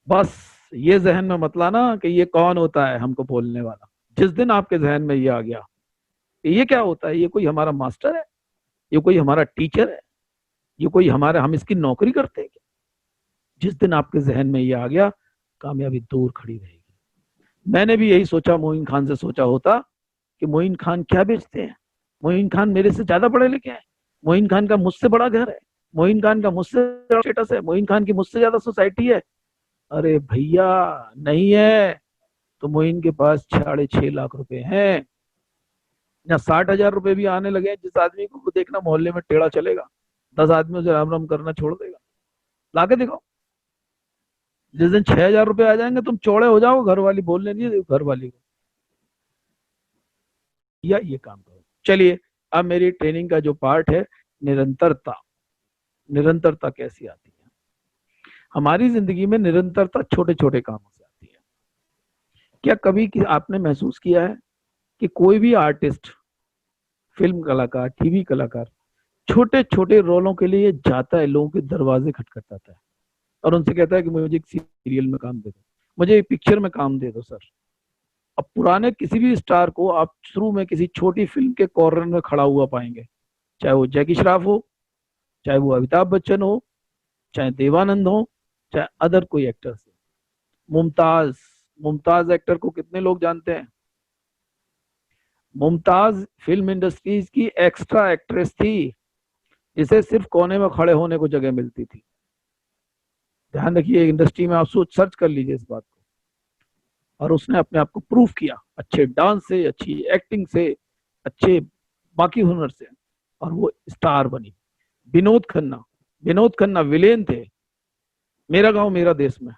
बस ये जहन में मत लाना कि ये कौन होता है हमको बोलने वाला। जिस दिन आपके जहन में ये आ गया कि ये क्या होता है, ये कोई हमारा मास्टर है, ये कोई हमारा टीचर है, ये कोई हमारा, हम इसकी नौकरी करते हैं क्या, जिस दिन आपके जहन में ये आ गया, कामयाबी दूर खड़ी रहेगी। मैंने भी यही सोचा, मोइन खान से सोचा होता कि मोइन खान क्या बेचते हैं, मोइन खान मेरे से ज्यादा पढ़े लिखे हैं, मोइन खान का मुझसे बड़ा घर है, मोइन खान का मुझसे बड़ा स्टेटस है, मोइन खान की मुझसे ज्यादा सोसाइटी है। अरे भैया नहीं है। तो मोइन के पास 6.5 लाख रुपए हैं, या 60,000 रुपए भी आने लगे। जिस आदमी को देखना मोहल्ले में टेढ़ा चलेगा, 10 आदमियों से राम राम करना छोड़ देगा। लाके दिखाओ। जिस दिन 6,000 रुपए आ जाएंगे, तुम चौड़े हो जाओ, घर वाली बोलने नहीं, घर वाली को या ये काम करो। चलिए, अब मेरी ट्रेनिंग का जो पार्ट है, निरंतरता। निरंतरता कैसी आती है हमारी जिंदगी में? निरंतरता छोटे छोटे कामों से आती है। क्या कभी आपने महसूस किया है कि कोई भी आर्टिस्ट, फिल्म कलाकार, टीवी कलाकार छोटे छोटे रोलों के लिए जाता है, लोगों के दरवाजे खटखटाता है और उनसे कहता है कि मुझे एक सीरियल में काम दे दो, मुझे एक पिक्चर में काम दे दो सर। अब पुराने किसी भी स्टार को आप शुरू में किसी छोटी फिल्म के कॉर्नर में खड़ा हुआ पाएंगे, चाहे वो जैकी श्रॉफ हो, चाहे वो अमिताभ बच्चन हो, चाहे देवानंद हो, चाहे अदर कोई एक्टर्स हो। मुमताज, मुमताज एक्टर को कितने लोग जानते हैं? मुमताज फिल्म इंडस्ट्रीज की एक्स्ट्रा एक्ट्रेस थी, जिसे सिर्फ कोने में खड़े होने को जगह मिलती थी। ध्यान रखिए, इंडस्ट्री में आप सोच सर्च कर लीजिए इस बात को। और उसने अपने आप को प्रूफ किया, अच्छे डांस से, अच्छी एक्टिंग से, अच्छे बाकी हुनर से, और वो स्टार बनी। विनोद खन्ना, विनोद खन्ना विलेन थे मेरा गांव मेरा देश में,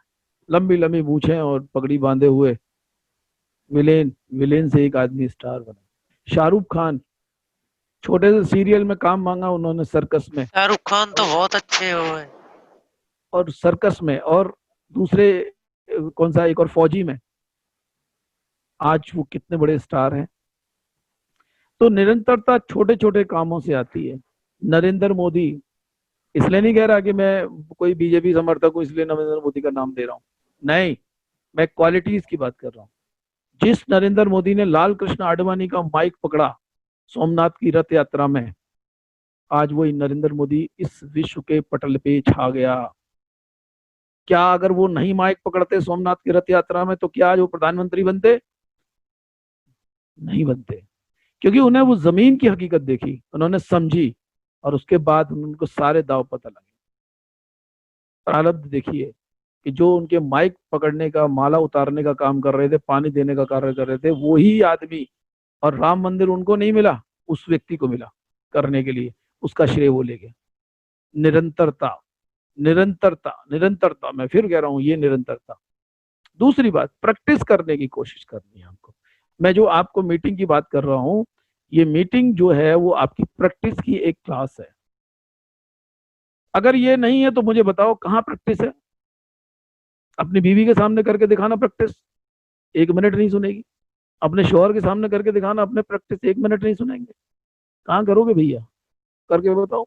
लंबी लंबी मूछें और पगड़ी बांधे हुए विलेन, विलेन से एक आदमी स्टार बना। शाहरुख खान, छोटे से सीरियल में काम मांगा उन्होंने, सर्कस में। शाहरुख खान तो बहुत अच्छे हुए। और सर्कस में, और दूसरे कौन सा, एक और फौजी में। आज वो कितने बड़े स्टार हैं। तो निरंतरता छोटे छोटे कामों से आती है। नरेंद्र मोदी, इसलिए नहीं कह रहा कि मैं कोई बीजेपी समर्थक हूं इसलिए नरेंद्र मोदी का नाम दे रहा हूं, नहीं, मैं क्वालिटीज की बात कर रहा हूं। जिस नरेंद्र मोदी ने लाल कृष्ण आडवाणी का माइक पकड़ा सोमनाथ की रथ यात्रा में, आज वही नरेंद्र मोदी इस विश्व के पटल पे छा गया। क्या अगर वो नहीं माइक पकड़ते सोमनाथ की रथ यात्रा में तो क्या आज वो प्रधानमंत्री बनते? नहीं बनते, क्योंकि उन्हें वो जमीन की हकीकत देखी, उन्होंने समझी, और उसके बाद उनको सारे दाव पता लगे। प्रारब्ध देखिए कि जो उनके माइक पकड़ने का, माला उतारने का काम कर रहे थे, पानी देने का कार्य कर रहे थे, वही आदमी, और राम मंदिर उनको नहीं मिला, उस व्यक्ति को मिला करने के लिए, उसका श्रेय वो ले गया। निरंतरता, निरंतरता, निरंतरता, मैं फिर कह रहा हूं, ये निरंतरता। दूसरी बात, प्रैक्टिस करने की कोशिश करनी है हमको। मैं जो आपको मीटिंग की बात कर रहा हूं, ये मीटिंग जो है वो आपकी प्रैक्टिस की एक क्लास है। अगर ये नहीं है तो मुझे बताओ कहाँ प्रैक्टिस है? अपनी बीवी के सामने करके दिखाना प्रैक्टिस, 1 मिनट नहीं सुनेगी। अपने शौहर के सामने करके दिखाना अपने प्रैक्टिस, 1 मिनट नहीं सुनेंगे। कहाँ करोगे भैया? करके बताओ।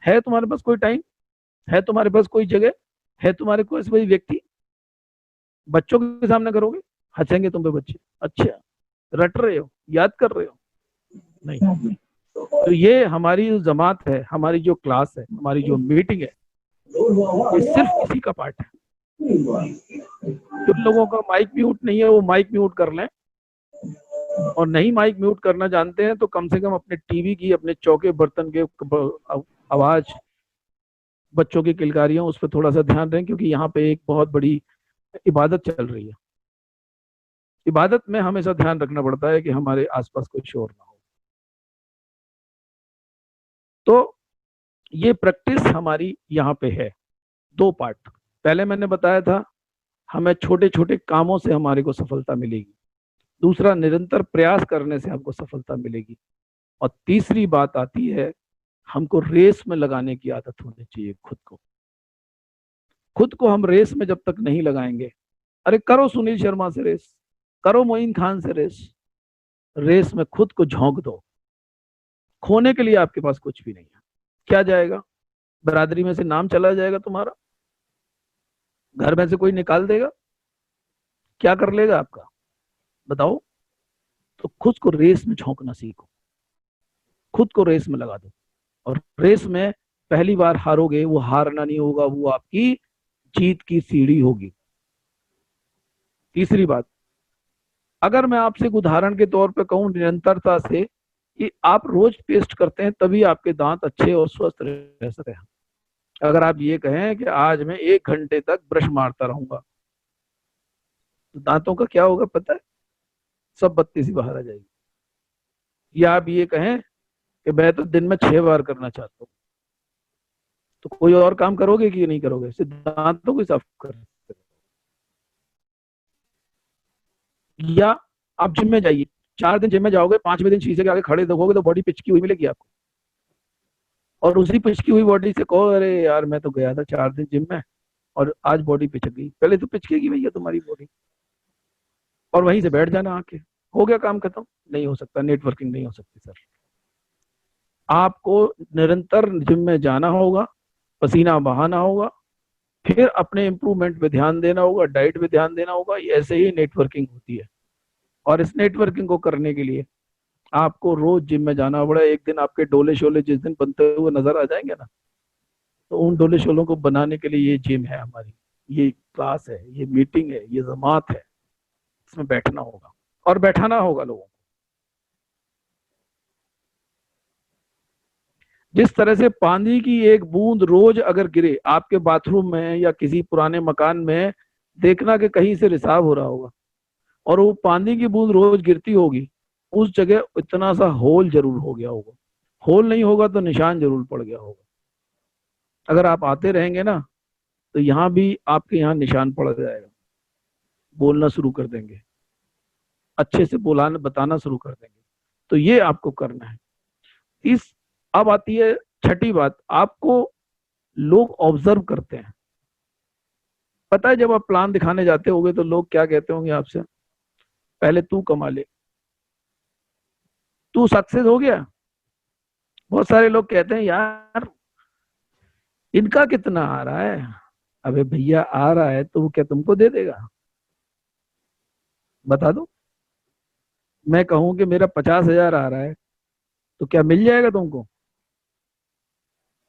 है तुम्हारे पास कोई टाइम? है तुम्हारे पास कोई जगह? है तुम्हारे कोई कोई व्यक्ति? बच्चों के सामने करोगे, हंसेंगे तुम पे बच्चे, अच्छा रट रहे हो, याद कर रहे हो? नहीं। तो ये हमारी जो जमात है, हमारी जो क्लास है, हमारी जो मीटिंग है, ये सिर्फ इसी का पार्ट है। जिन लोगों का माइक म्यूट नहीं है वो माइक म्यूट कर लें, और नहीं माइक म्यूट करना जानते हैं तो कम से कम अपने टीवी की, अपने चौके बर्तन के आवाज, बच्चों की किलकारियां, उस पर थोड़ा सा ध्यान दें, क्योंकि यहाँ पे एक बहुत बड़ी इबादत चल रही है। इबादत में हमेशा ध्यान रखना पड़ता है कि हमारे आसपास कोई शोर ना हो। तो ये प्रैक्टिस हमारी यहाँ पे है, 2 पार्ट। पहले मैंने बताया था हमें छोटे छोटे कामों से हमारे को सफलता मिलेगी, दूसरा निरंतर प्रयास करने से हमको सफलता मिलेगी, और तीसरी बात आती है हमको रेस में लगाने की आदत होनी चाहिए खुद को। खुद को हम रेस में जब तक नहीं लगाएंगे, अरे करो सुनील शर्मा से रेस, करो मोइन खान से रेस, रेस में खुद को झोंक दो। खोने के लिए आपके पास कुछ भी नहीं है। क्या जाएगा? बरादरी में से नाम चला जाएगा तुम्हारा, घर में से कोई निकाल देगा, क्या कर लेगा आपका? बताओ। तो खुद को रेस में झोंकना सीखो, खुद को रेस में लगा दो, और रेस में पहली बार हारोगे, वो हारना नहीं होगा, वो आपकी जीत की सीढ़ी होगी। तीसरी बात, अगर मैं आपसे एक उदाहरण के तौर पे कहूं निरंतरता से, कि आप रोज पेस्ट करते हैं तभी आपके दांत अच्छे और स्वस्थ रह सकते हैं। अगर आप ये कहें कि आज मैं 1 घंटे तक ब्रश मारता रहूंगा, तो दांतों का क्या होगा पता है? सब बत्ती सी बाहर आ जाएगी। या आप ये कहें कि मैं तो दिन में 6 बार करना चाहता हूँ, तो कोई और काम करोगे कि नहीं करोगे? सिर्फ दांतों को साफ कर। या आप जिम में जाइए, 4 दिन जिम में जाओगे, 5वें दिन शीशे के आगे खड़े देखोगे तो बॉडी पिचकी हुई मिलेगी आपको, और उसी पिचकी हुई बॉडी से कहो अरे यार मैं तो गया था 4 दिन जिम में और आज बॉडी पिचक गई। पहले तो पिचकेगी भैया तुम्हारी बॉडी, और वहीं से बैठ जाना आके, हो गया काम खत्म। नहीं हो सकता, नेटवर्किंग नहीं हो सकती सर। आपको निरंतर जिम में जाना होगा, पसीना बहाना होगा, फिर अपने इंप्रूवमेंट पे ध्यान देना होगा, डाइट पे ध्यान देना होगा। ऐसे ही नेटवर्किंग होती है, और इस नेटवर्किंग को करने के लिए आपको रोज जिम में जाना पड़ा। एक दिन आपके डोले शोले जिस दिन बनते हुए नजर आ जाएंगे ना, तो उन डोले शोलों को बनाने के लिए ये जिम है हमारी, ये क्लास है, ये मीटिंग है, ये जमात है। इसमें बैठना होगा और बैठाना होगा लोगों को। जिस तरह से पानी की एक बूंद रोज अगर गिरे आपके बाथरूम में या किसी पुराने मकान में, देखना कि कहीं से रिसाव हो रहा होगा, और वो पानी की बूंद रोज गिरती होगी, उस जगह इतना सा होल जरूर हो गया होगा। होल नहीं होगा तो निशान जरूर पड़ गया होगा। अगर आप आते रहेंगे ना, तो यहाँ भी आपके यहाँ निशान पड़ जाएगा। बोलना शुरू कर देंगे, अच्छे से बोलाना बताना शुरू कर देंगे। तो ये आपको करना है। अब आती है छठी बात, आपको लोग ऑब्जर्व करते हैं। पता है जब आप प्लान दिखाने जाते होगे तो लोग क्या कहते होंगे आपसे? पहले तू कमा ले, तू सक्सेस हो गया। बहुत सारे लोग कहते हैं यार इनका कितना आ रहा है। अबे भैया आ रहा है तो वो क्या तुमको दे देगा? बता दो। मैं कहूं कि मेरा 50,000 आ रहा है, तो क्या मिल जाएगा तुमको?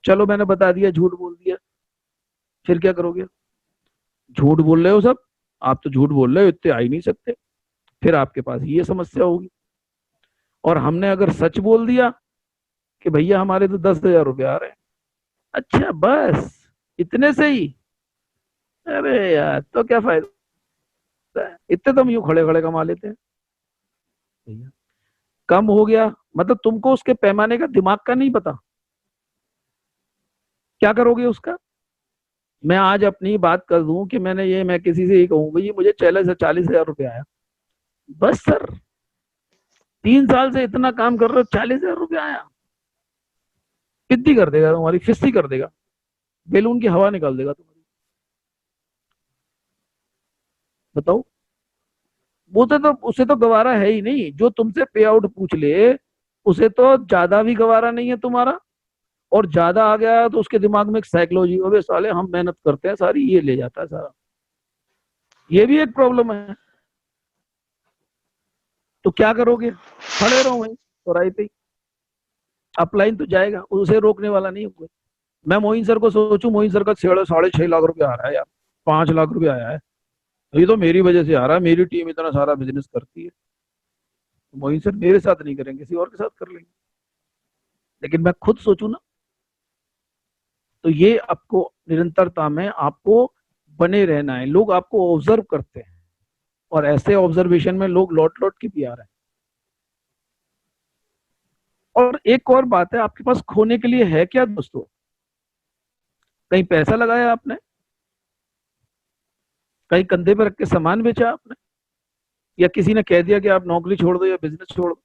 चलो मैंने बता दिया, झूठ बोल दिया, फिर क्या करोगे? झूठ बोल रहे हो सब, आप तो झूठ बोल रहे हो, इतने आ ही नहीं सकते, फिर आपके पास ये समस्या होगी। और हमने अगर सच बोल दिया कि भैया हमारे तो 10,000 रुपये आ रहे हैं, अच्छा बस इतने से ही, अरे यार तो क्या फायदा है, इतने तो हम यूं खड़े खड़े कमा लेते हैं। भैया कम हो गया, मतलब तुमको उसके पैमाने का दिमाग का नहीं पता, क्या करोगे उसका? मैं आज अपनी बात कर दूं कि मैं किसी से ये कहूँ भाई मुझे 40,000 आया, बस सर 3 साल से इतना काम कर रहे हो, 40,000 आया, कितनी कर देगा तुम्हारी? फिस्ती कर देगा, बैलून की हवा निकाल देगा तुम्हारी। बताओ, वो तो उसे तो गवारा है ही नहीं, जो तुमसे पे आउट पूछ ले उसे तो ज्यादा भी गवारा नहीं है तुम्हारा, और ज्यादा आ गया तो उसके दिमाग में एक साइकोलॉजी, अबे साले हम मेहनत करते हैं सारी, ये ले जाता है सारा, ये भी एक प्रॉब्लम है। तो क्या करोगे? खड़े रहो वहीं चौराहे पे ही, अपलाइन तो जाएगा, उसे रोकने वाला नहीं हुआ। मैं मोइन सर को सोचूं, मोइन सर का 6.5 लाख रुपया आ रहा है यार, 5 लाख रुपया आया है, ये तो मेरी वजह से आ रहा है, मेरी टीम इतना सारा बिजनेस करती है, तो मोइन सर मेरे साथ नहीं करेंगे, किसी और के साथ कर लेंगे। लेकिन मैं खुद सोचूं ना, तो ये आपको निरंतरता में आपको बने रहना है। लोग आपको ऑब्जर्व करते हैं, और ऐसे ऑब्जर्वेशन में लोग लौट लौट के भी आ रहे हैं। और एक और बात है, आपके पास खोने के लिए है क्या दोस्तों? कहीं पैसा लगाया आपने? कहीं कंधे पर रख के सामान बेचा आपने? या किसी ने कह दिया कि आप नौकरी छोड़ दो या बिजनेस छोड़ दो?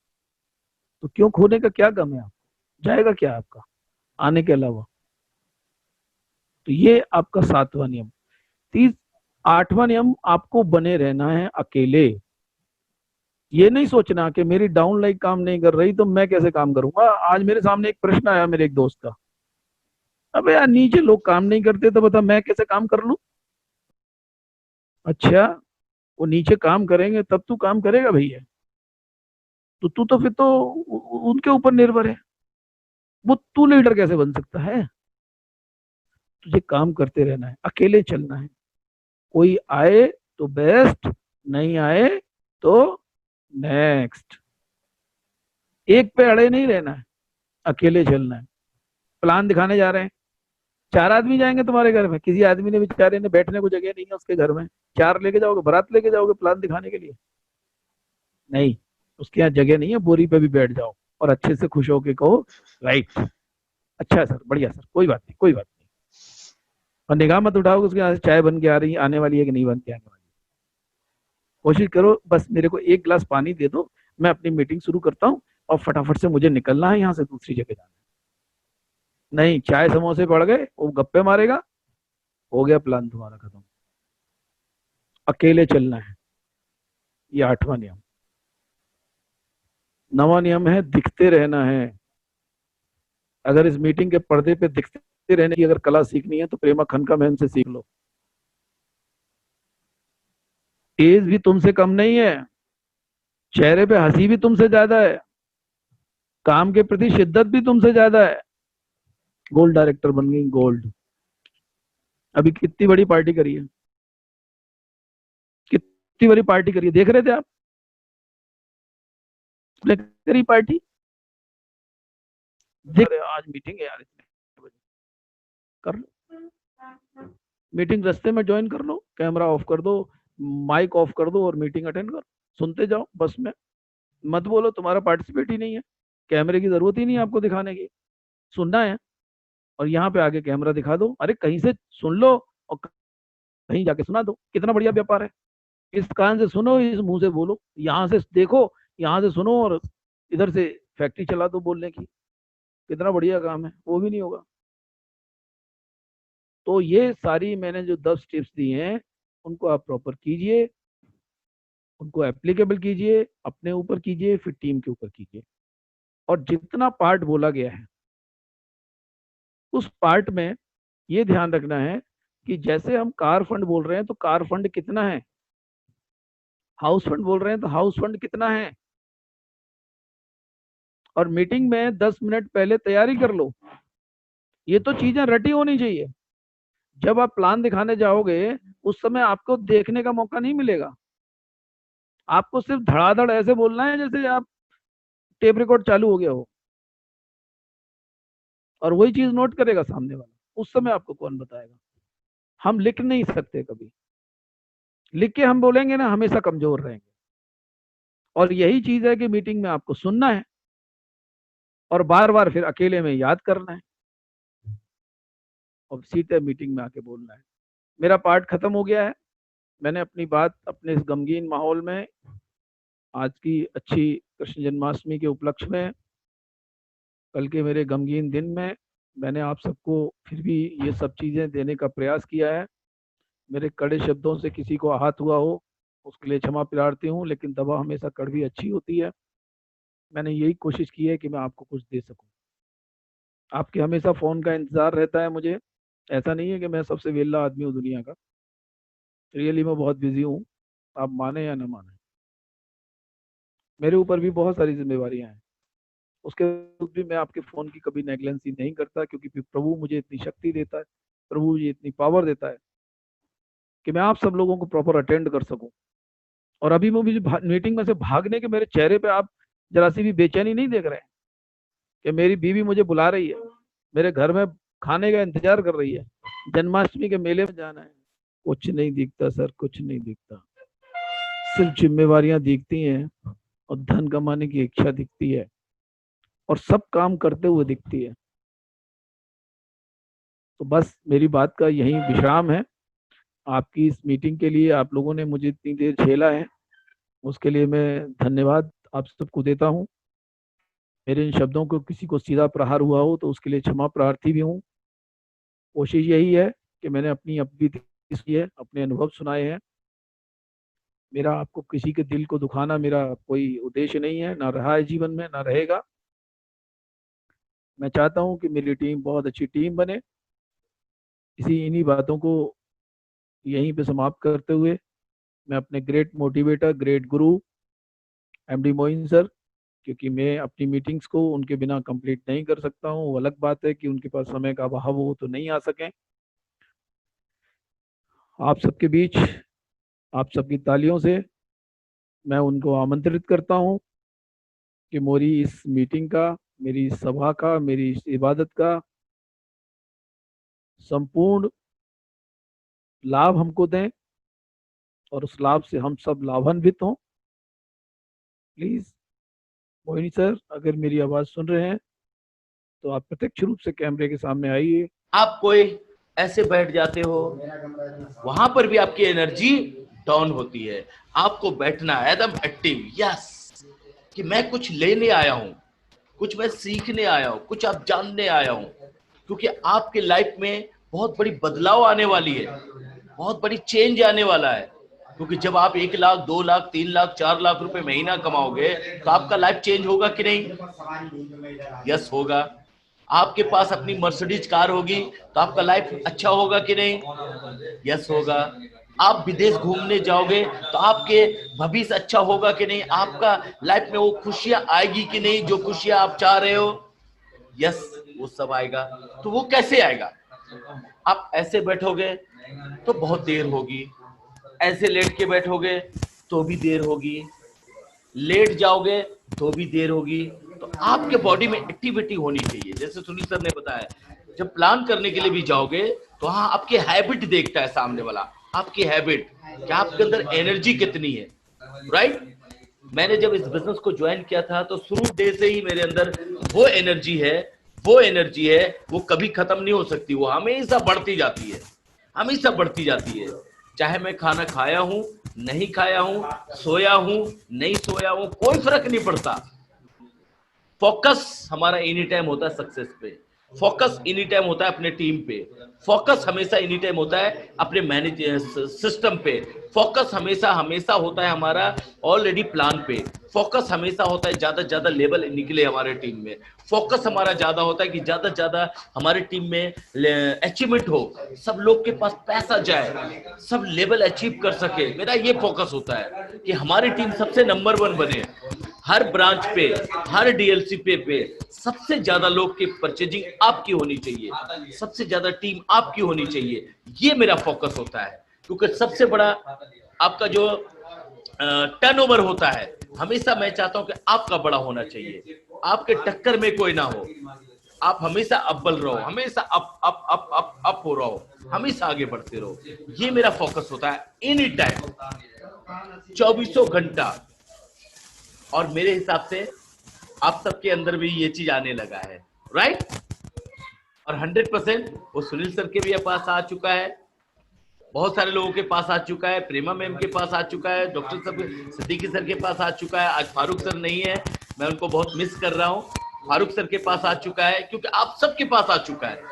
तो क्यों खोने का क्या गम है आप? जाएगा क्या आपका आने के अलावा? तो ये आपका 7वां नियम। 8वां नियम, आपको बने रहना है अकेले। ये नहीं सोचना कि मेरी डाउन लाइन काम नहीं कर रही तो मैं कैसे काम करूंगा। आज मेरे सामने एक प्रश्न आया मेरे एक दोस्त का, अबे यार नीचे लोग काम नहीं करते तो बता मैं कैसे काम कर लूं? अच्छा, वो नीचे काम करेंगे तब तू काम करेगा भैया? तो तू तो फिर तो उनके ऊपर निर्भर है, वो तू लीडर कैसे बन सकता है? तुझे काम करते रहना है, अकेले चलना है, कोई आए तो बेस्ट, नहीं आए तो नेक्स्ट। एक पे अड़े नहीं रहना है, अकेले चलना है। प्लान दिखाने जा रहे हैं, 4 आदमी जाएंगे तुम्हारे घर में, किसी आदमी ने बेचारे ने बैठने को जगह नहीं है उसके घर में, 4 लेके जाओगे, बारात लेके जाओगे प्लान दिखाने के लिए? नहीं, उसके यहाँ जगह नहीं है, बोरी पे भी बैठ जाओ और अच्छे से खुश होके कहो राइट, अच्छा सर, बढ़िया सर, कोई बात नहीं, कोई बात नहीं। और निगाह मत उठाओ उसके यहाँ से चाय बन के आ रही है, आने वाली है कि नहीं बन के आने वाली। कोशिश करो बस मेरे को 1 गिलास पानी दे दो, मैं अपनी मीटिंग शुरू करता हूँ और फटाफट से मुझे निकलना है यहाँ से, दूसरी जगह जाना है। नहीं, चाय समोसे पड़ गए, वो गप्पे मारेगा, हो गया प्लान तुम्हारा खत्म। अकेले चलना है, ये 8वां नियम। 9वां नियम है दिखते रहना है। अगर इस मीटिंग के पर्दे पे दिखते रहने की अगर कला सीखनी है तो प्रेमा खनका मैम से सीख लो। एज भी तुमसे कम नहीं है, चेहरे पे हंसी भी तुमसे ज्यादा है, काम के प्रति शिद्दत भी तुमसे ज्यादा है। गोल्ड डायरेक्टर बन गई, गोल्ड। अभी कितनी बड़ी पार्टी करी है, कितनी बड़ी पार्टी करी है, देख रहे थे आप? करी पार्टी, देख रहे आज मीटिंग है यार, इतने बजे कर लो मीटिंग, रास्ते में ज्वाइन कर लो, कैमरा ऑफ कर दो, माइक ऑफ कर दो और मीटिंग अटेंड करो, सुनते जाओ बस में, मत बोलो, तुम्हारा पार्टिसिपेट ही नहीं है, कैमरे की जरूरत ही नहीं है आपको दिखाने की, सुनना है। और यहाँ पे आगे कैमरा दिखा दो, अरे कहीं से सुन लो और कहीं जाके सुना दो, कितना बढ़िया व्यापार है। इस कान से सुनो, इस मुंह से बोलो, यहाँ से देखो, यहाँ से सुनो और इधर से फैक्ट्री चला दो बोलने की, कितना बढ़िया काम है, वो भी नहीं होगा। तो ये सारी मैंने जो 10 टिप्स दी हैं उनको आप प्रॉपर कीजिए, उनको एप्लीकेबल कीजिए, अपने ऊपर कीजिए, फिर टीम के ऊपर कीजिए। और जितना पार्ट बोला गया है उस पार्ट में ये ध्यान रखना है कि जैसे हम कार फंड बोल रहे हैं तो कार फंड कितना है, हाउस फंड बोल रहे हैं तो हाउस फंड कितना है, और मीटिंग में 10 मिनट पहले तैयारी कर लो। ये तो चीजें रटी होनी चाहिए। जब आप प्लान दिखाने जाओगे उस समय आपको देखने का मौका नहीं मिलेगा। आपको सिर्फ धड़ाधड़ ऐसे बोलना है जैसे आप टेप रिकॉर्ड चालू हो गया हो, और वही चीज नोट करेगा सामने वाला। उस समय आपको कौन बताएगा? हम लिख नहीं सकते कभी। लिख के हम बोलेंगे ना, हमेशा कमजोर रहेंगे। और यही चीज है कि मीटिंग में आपको सुनना है और बार बार फिर अकेले में याद करना है और सीधे मीटिंग में आके बोलना है। मेरा पार्ट खत्म हो गया है। मैंने अपनी बात अपने इस गमगीन माहौल में, आज की अच्छी कृष्ण जन्माष्टमी के उपलक्ष्य में, कल के मेरे गमगीन दिन में, मैंने आप सबको फिर भी ये सब चीज़ें देने का प्रयास किया है। मेरे कड़े शब्दों से किसी को आहत हुआ हो उसके लिए क्षमा प्रार्थी हूँ, लेकिन दवा हमेशा कड़वी अच्छी होती है। मैंने यही कोशिश की है कि मैं आपको कुछ दे सकूं। आपके हमेशा फ़ोन का इंतज़ार रहता है मुझे। ऐसा नहीं है कि मैं सबसे वेला आदमी हूँ दुनिया का। रियली मैं बहुत बिजी हूँ, आप माने या न माने। मेरे ऊपर भी बहुत सारी जिम्मेवारियां हैं। उसके बाद भी मैं आपके फ़ोन की कभी नेगलेंसी नहीं करता, क्योंकि प्रभु मुझे इतनी शक्ति देता है, प्रभु मुझे इतनी पावर देता है कि मैं आप सब लोगों को प्रॉपर अटेंड कर सकूं। और अभी मुझे मीटिंग में से भागने के मेरे चेहरे पे आप जरा सी भी बेचैनी नहीं देख रहे हैं कि मेरी बीवी मुझे बुला रही है, मेरे घर में खाने का इंतजार कर रही है, जन्माष्टमी के मेले में जाना है। कुछ नहीं दिखता सर, कुछ नहीं दिखता। सिर्फ जिम्मेवारियां दिखती हैं और धन कमाने की इच्छा दिखती है और सब काम करते हुए दिखती है। तो बस मेरी बात का यही विश्राम है। आपकी इस मीटिंग के लिए आप लोगों ने मुझे इतनी देर झेला है, उसके लिए मैं धन्यवाद आप सबको देता हूँ। मेरे इन शब्दों को किसी को सीधा प्रहार हुआ हो तो उसके लिए क्षमा प्रार्थी भी हूँ। कोशिश यही है कि मैंने अपनी अपने अनुभव सुनाए हैं। मेरा आपको किसी के दिल को दुखाना मेरा कोई उद्देश्य नहीं है, ना रहा है जीवन में, ना रहेगा। मैं चाहता हूँ कि मेरी टीम बहुत अच्छी टीम बने। इन्हीं बातों को यहीं पे समाप्त करते हुए मैं अपने ग्रेट मोटिवेटर, ग्रेट गुरु एमडी मोइन सर, क्योंकि मैं अपनी मीटिंग्स को उनके बिना कंप्लीट नहीं कर सकता हूँ। वो अलग बात है कि उनके पास समय का अभाव हो तो नहीं आ सकें। आप सबके बीच आप सबकी तालियों से मैं उनको आमंत्रित करता हूँ कि मेरी इस मीटिंग का, मेरी इस सभा का, मेरी इस इबादत का संपूर्ण लाभ हमको दें और उस लाभ से हम सब लाभान्वित हों। प्लीज मोहिनी सर, अगर मेरी आवाज सुन रहे हैं तो आप प्रत्यक्ष रूप से कैमरे के सामने आइए। आप कोई ऐसे बैठ जाते हो, वहां पर भी आपकी एनर्जी डाउन होती है। आपको बैठना एकदम एक्टिव, यस, कि मैं कुछ लेने आया हूं, कुछ मैं सीखने आया हूं, कुछ आप जानने आया हूं, क्योंकि आपके लाइफ में बहुत बड़ी बदलाव आने वाली है, बहुत बड़ी चेंज आने वाला है। क्योंकि जब आप 1 लाख, 2 लाख, 3 लाख, 4 लाख रुपए महीना कमाओगे तो आपका लाइफ चेंज होगा कि नहीं? यस होगा। आपके पास अपनी मर्सिडीज कार होगी तो आपका लाइफ अच्छा होगा कि नहीं? यस होगा। आप विदेश घूमने जाओगे तो आपके भविष्य अच्छा होगा कि नहीं? आपका लाइफ में वो खुशियां आएगी कि नहीं जो खुशियां आप चाह रहे हो? यस, वो सब आएगा। तो वो कैसे आएगा? आप ऐसे बैठोगे तो बहुत देर होगी, ऐसे लेट के बैठोगे तो भी देर होगी, लेट जाओगे तो भी देर होगी। तो आपके बॉडी में एक्टिविटी होनी चाहिए। जैसे सुनील सर ने बताया, जब प्लान करने के लिए भी जाओगे तो हाँ, आपकी हैबिट देखता है सामने वाला, आपकी हैबिट, क्या आपके अंदर एनर्जी कितनी है, राइट? मैंने जब इस बिजनेस को ज्वाइन किया था तो शुरू डे से ही मेरे अंदर वो एनर्जी है, वो कभी खत्म नहीं हो सकती, वो हमेशा बढ़ती जाती है, हमेशा बढ़ती जाती है। चाहे मैं खाना खाया हूं, नहीं खाया हूं, सोया हूं, नहीं सोया हूं, कोई फर्क नहीं पड़ता। फोकस हमारा एनी टाइम होता है सक्सेस पे, फोकस एनी टाइम होता है अपने टीम पे, फोकस हमेशा एनी टाइम होता है अपने मैनेज सिस्टम पे, फोकस हमेशा होता है हमारा ऑलरेडी प्लान पे, फोकस हमेशा होता है ज्यादा से ज्यादा लेवल निकले हमारे टीम में, फोकस हमारा ज्यादा होता है कि ज्यादा से ज्यादा हमारे टीम में अचीवमेंट हो, सब लोग के पास पैसा जाए, सब लेवल अचीव कर सके। मेरा ये फोकस होता है कि हमारी टीम सबसे नंबर 1 बने। हर ब्रांच पे, हर डीएलसी पे सबसे ज्यादा लोग की परचेजिंग आपकी होनी चाहिए, सबसे ज्यादा टीम आपकी होनी चाहिए। ये मेरा फोकस होता है, क्योंकि सबसे बड़ा आपका जो टर्नओवर होता है, हमेशा मैं चाहता हूं कि आपका बड़ा होना चाहिए, आपके टक्कर में कोई ना हो, आप हमेशा अव्वल रहो, हमेशा up up up up up हो रहो, हमेशा आगे बढ़ते रहो। ये मेरा फोकस होता है एनी टाइम, 24 घंटा। और मेरे हिसाब से आप सबके अंदर भी ये चीज आने लगा है, राइट? और 100% वो सुनील सर के भी पास आ चुका है, बहुत सारे लोगों के पास आ चुका है, प्रेमा मैम के पास आ चुका है, डॉक्टर सिद्दीकी सर के पास आ चुका है। आज फारूक सर नहीं है, मैं उनको बहुत मिस कर रहा हूं। फारूक सर के पास आ चुका है, क्योंकि आप सबके पास आ चुका है,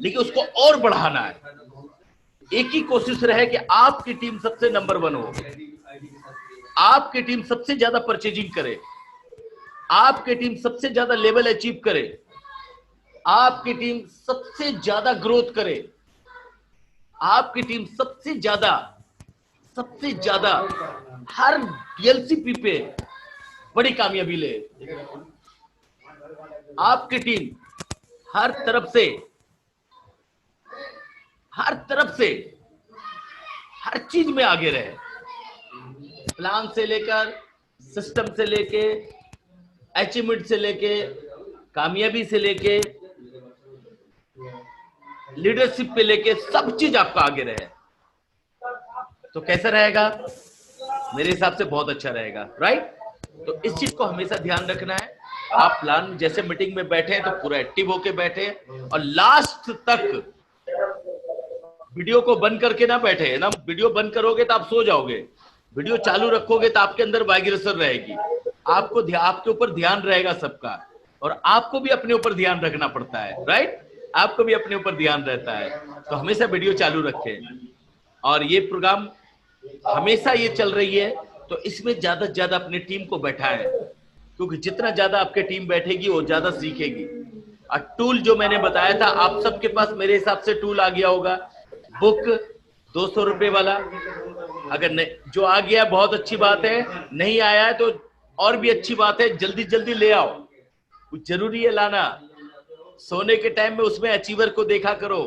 लेकिन उसको और बढ़ाना है। एक ही कोशिश रहे कि आपकी टीम सबसे नंबर 1 हो, आपकी टीम सबसे ज्यादा परचेजिंग करे, आपकी टीम सबसे ज्यादा लेवल अचीव करे, आपकी टीम सबसे ज्यादा ग्रोथ करे, आपकी टीम सबसे ज्यादा हर डीएलसीपी पे बड़ी कामयाबी ले, आपकी टीम हर तरफ से हर चीज में आगे रहे, प्लान से लेकर, सिस्टम से लेके, अचीवमेंट से लेके, कामयाबी से लेके, लीडरशिप पे लेके, सब चीज आपका आगे रहे। तो कैसा रहेगा? मेरे हिसाब से बहुत अच्छा रहेगा, राइट? तो इस चीज को हमेशा ध्यान रखना है। आप प्लान जैसे मीटिंग में बैठे तो पूरा एक्टिव होके बैठे, और लास्ट तक वीडियो को बंद करके ना बैठे ना। वीडियो बंद करोगे तो आप सो जाओगे, वीडियो चालू रखोगे तो आपके अंदर वाइब्रेशन रहेगी, आपके ऊपर ध्यान रहेगा सबका, और आपको भी अपने ऊपर ध्यान रखना पड़ता है, राइट? आपको भी अपने ऊपर ध्यान रहता है, तो हमेशा वीडियो चालू रखें। और ये प्रोग्राम हमेशा ये चल रही है, तो इसमें ज्यादा से ज्यादा अपनी टीम को बैठाएं, क्योंकि जितना ज्यादा आपकी टीम बैठेगी वो ज्यादा सीखेगी। और टूल जो मैंने बताया था, आप सबके पास मेरे हिसाब से टूल आ गया होगा, बुक 200 रुपए वाला। अगर जो आ गया बहुत अच्छी बात है, नहीं आया है तो और भी अच्छी बात है, जल्दी जल्दी ले आओ, कुछ जरूरी है लाना। सोने के टाइम में उसमें अचीवर को देखा करो,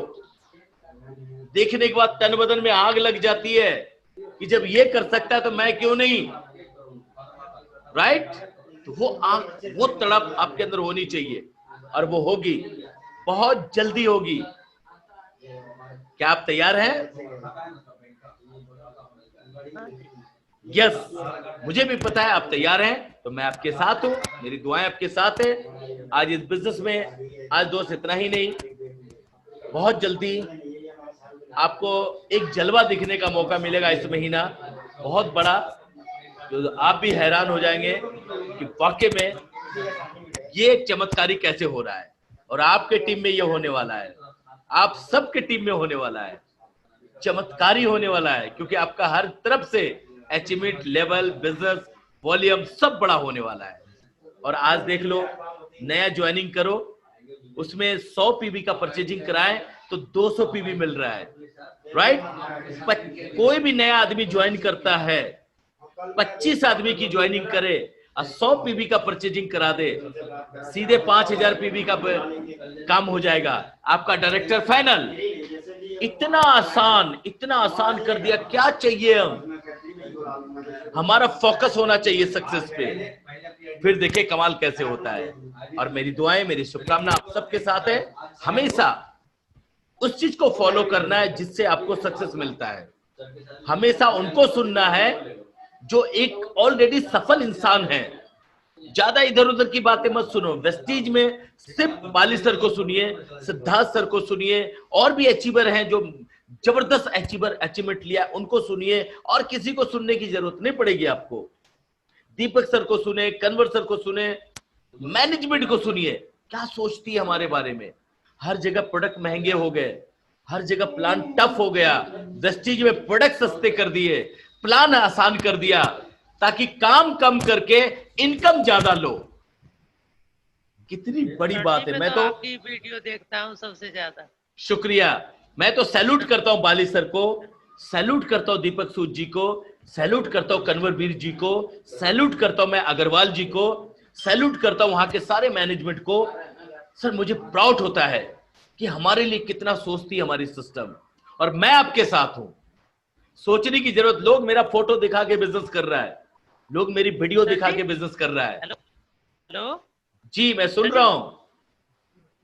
देखने के बाद तन बदन में आग लग जाती है कि जब ये कर सकता है तो मैं क्यों नहीं, राइट? तो वो आग, वो तड़प आपके अंदर होनी चाहिए, और वो होगी, बहुत जल्दी होगी। क्या आप तैयार हैं? यस, मुझे भी पता है आप तैयार हैं, तो मैं आपके साथ हूं, मेरी दुआएं आपके साथ है। आज इस बिजनेस में आज दोस्त इतना ही नहीं, बहुत जल्दी आपको एक जलवा दिखने का मौका मिलेगा इस महीना, बहुत बड़ा, जो आप भी हैरान हो जाएंगे कि वाकई में ये चमत्कारी कैसे हो रहा है। और आपके टीम में ये होने वाला है, आप सबके टीम में होने वाला है, चमत्कारी होने वाला है, क्योंकि आपका हर तरफ से अचीवमेंट, लेवल, बिजनेस, वॉल्यूम सब बड़ा होने वाला है। और आज देख लो, नया ज्वाइनिंग करो, उसमें 100 पीवी का परचेजिंग कराएं तो 200 पीवी मिल रहा है, राइट? कोई भी नया आदमी ज्वाइन करता है, 25 आदमी की ज्वाइनिंग करे और 100 पीवी का परचेजिंग करा दे, सीधे 5000 पीवी का काम हो जाएगा, आपका डायरेक्टर फाइनल। इतना आसान कर दिया। क्या चाहिए? हमारा फोकस होना चाहिए सक्सेस पे, फिर देखे कमाल कैसे होता है। और मेरी दुआएं, मेरी शुभकामना आप सबके साथ है। हमेशा उस चीज को फॉलो करना है जिससे आपको सक्सेस मिलता है। हमेशा उनको सुनना है जो एक ऑलरेडी सफल इंसान है। ज्यादा इधर उधर की बातें मत सुनो। वेस्टीज में सिर्फ बाली सर को सुनिए, सिद्धार्थ सर को सुनिए, और भी अचीवर हैं जो जबरदस्त अचीवमेंट लिया, उनको सुनिए, और किसी को सुनने की जरूरत नहीं पड़ेगी आपको। दीपक सर को सुने, कन्वर सर को सुने, मैनेजमेंट को सुनिए, क्या सोचती है हमारे बारे में। हर जगह प्रोडक्ट महंगे हो गए, हर जगह प्लान टफ हो गया। वेस्टीज में प्रोडक्ट सस्ते कर दिए, प्लान आसान कर दिया, ताकि काम कम करके इनकम ज्यादा लो। कितनी बड़ी बात है। मैं तो आपकी वीडियो देखता हूँ सबसे ज्यादा। शुक्रिया। मैं तो सैल्यूट करता हूं बाली सर को, सैल्यूट करता हूं दीपक सूद जी को, सैल्यूट करता हूं कन्वरवीर जी को, सैल्यूट करता हूं मैं अग्रवाल जी को, सैल्यूट करता हूं वहां के सारे मैनेजमेंट को। सर मुझे प्राउड होता है कि हमारे लिए कितना सोचती है हमारी सिस्टम, और मैं आपके साथ हूं। सोचने की जरूरत, लोग मेरा फोटो दिखा के बिजनेस कर रहा है, लोग मेरी वीडियो दिखा के बिजनेस कर रहा है। हेलो हेलो जी मैं सुन रहा हूं।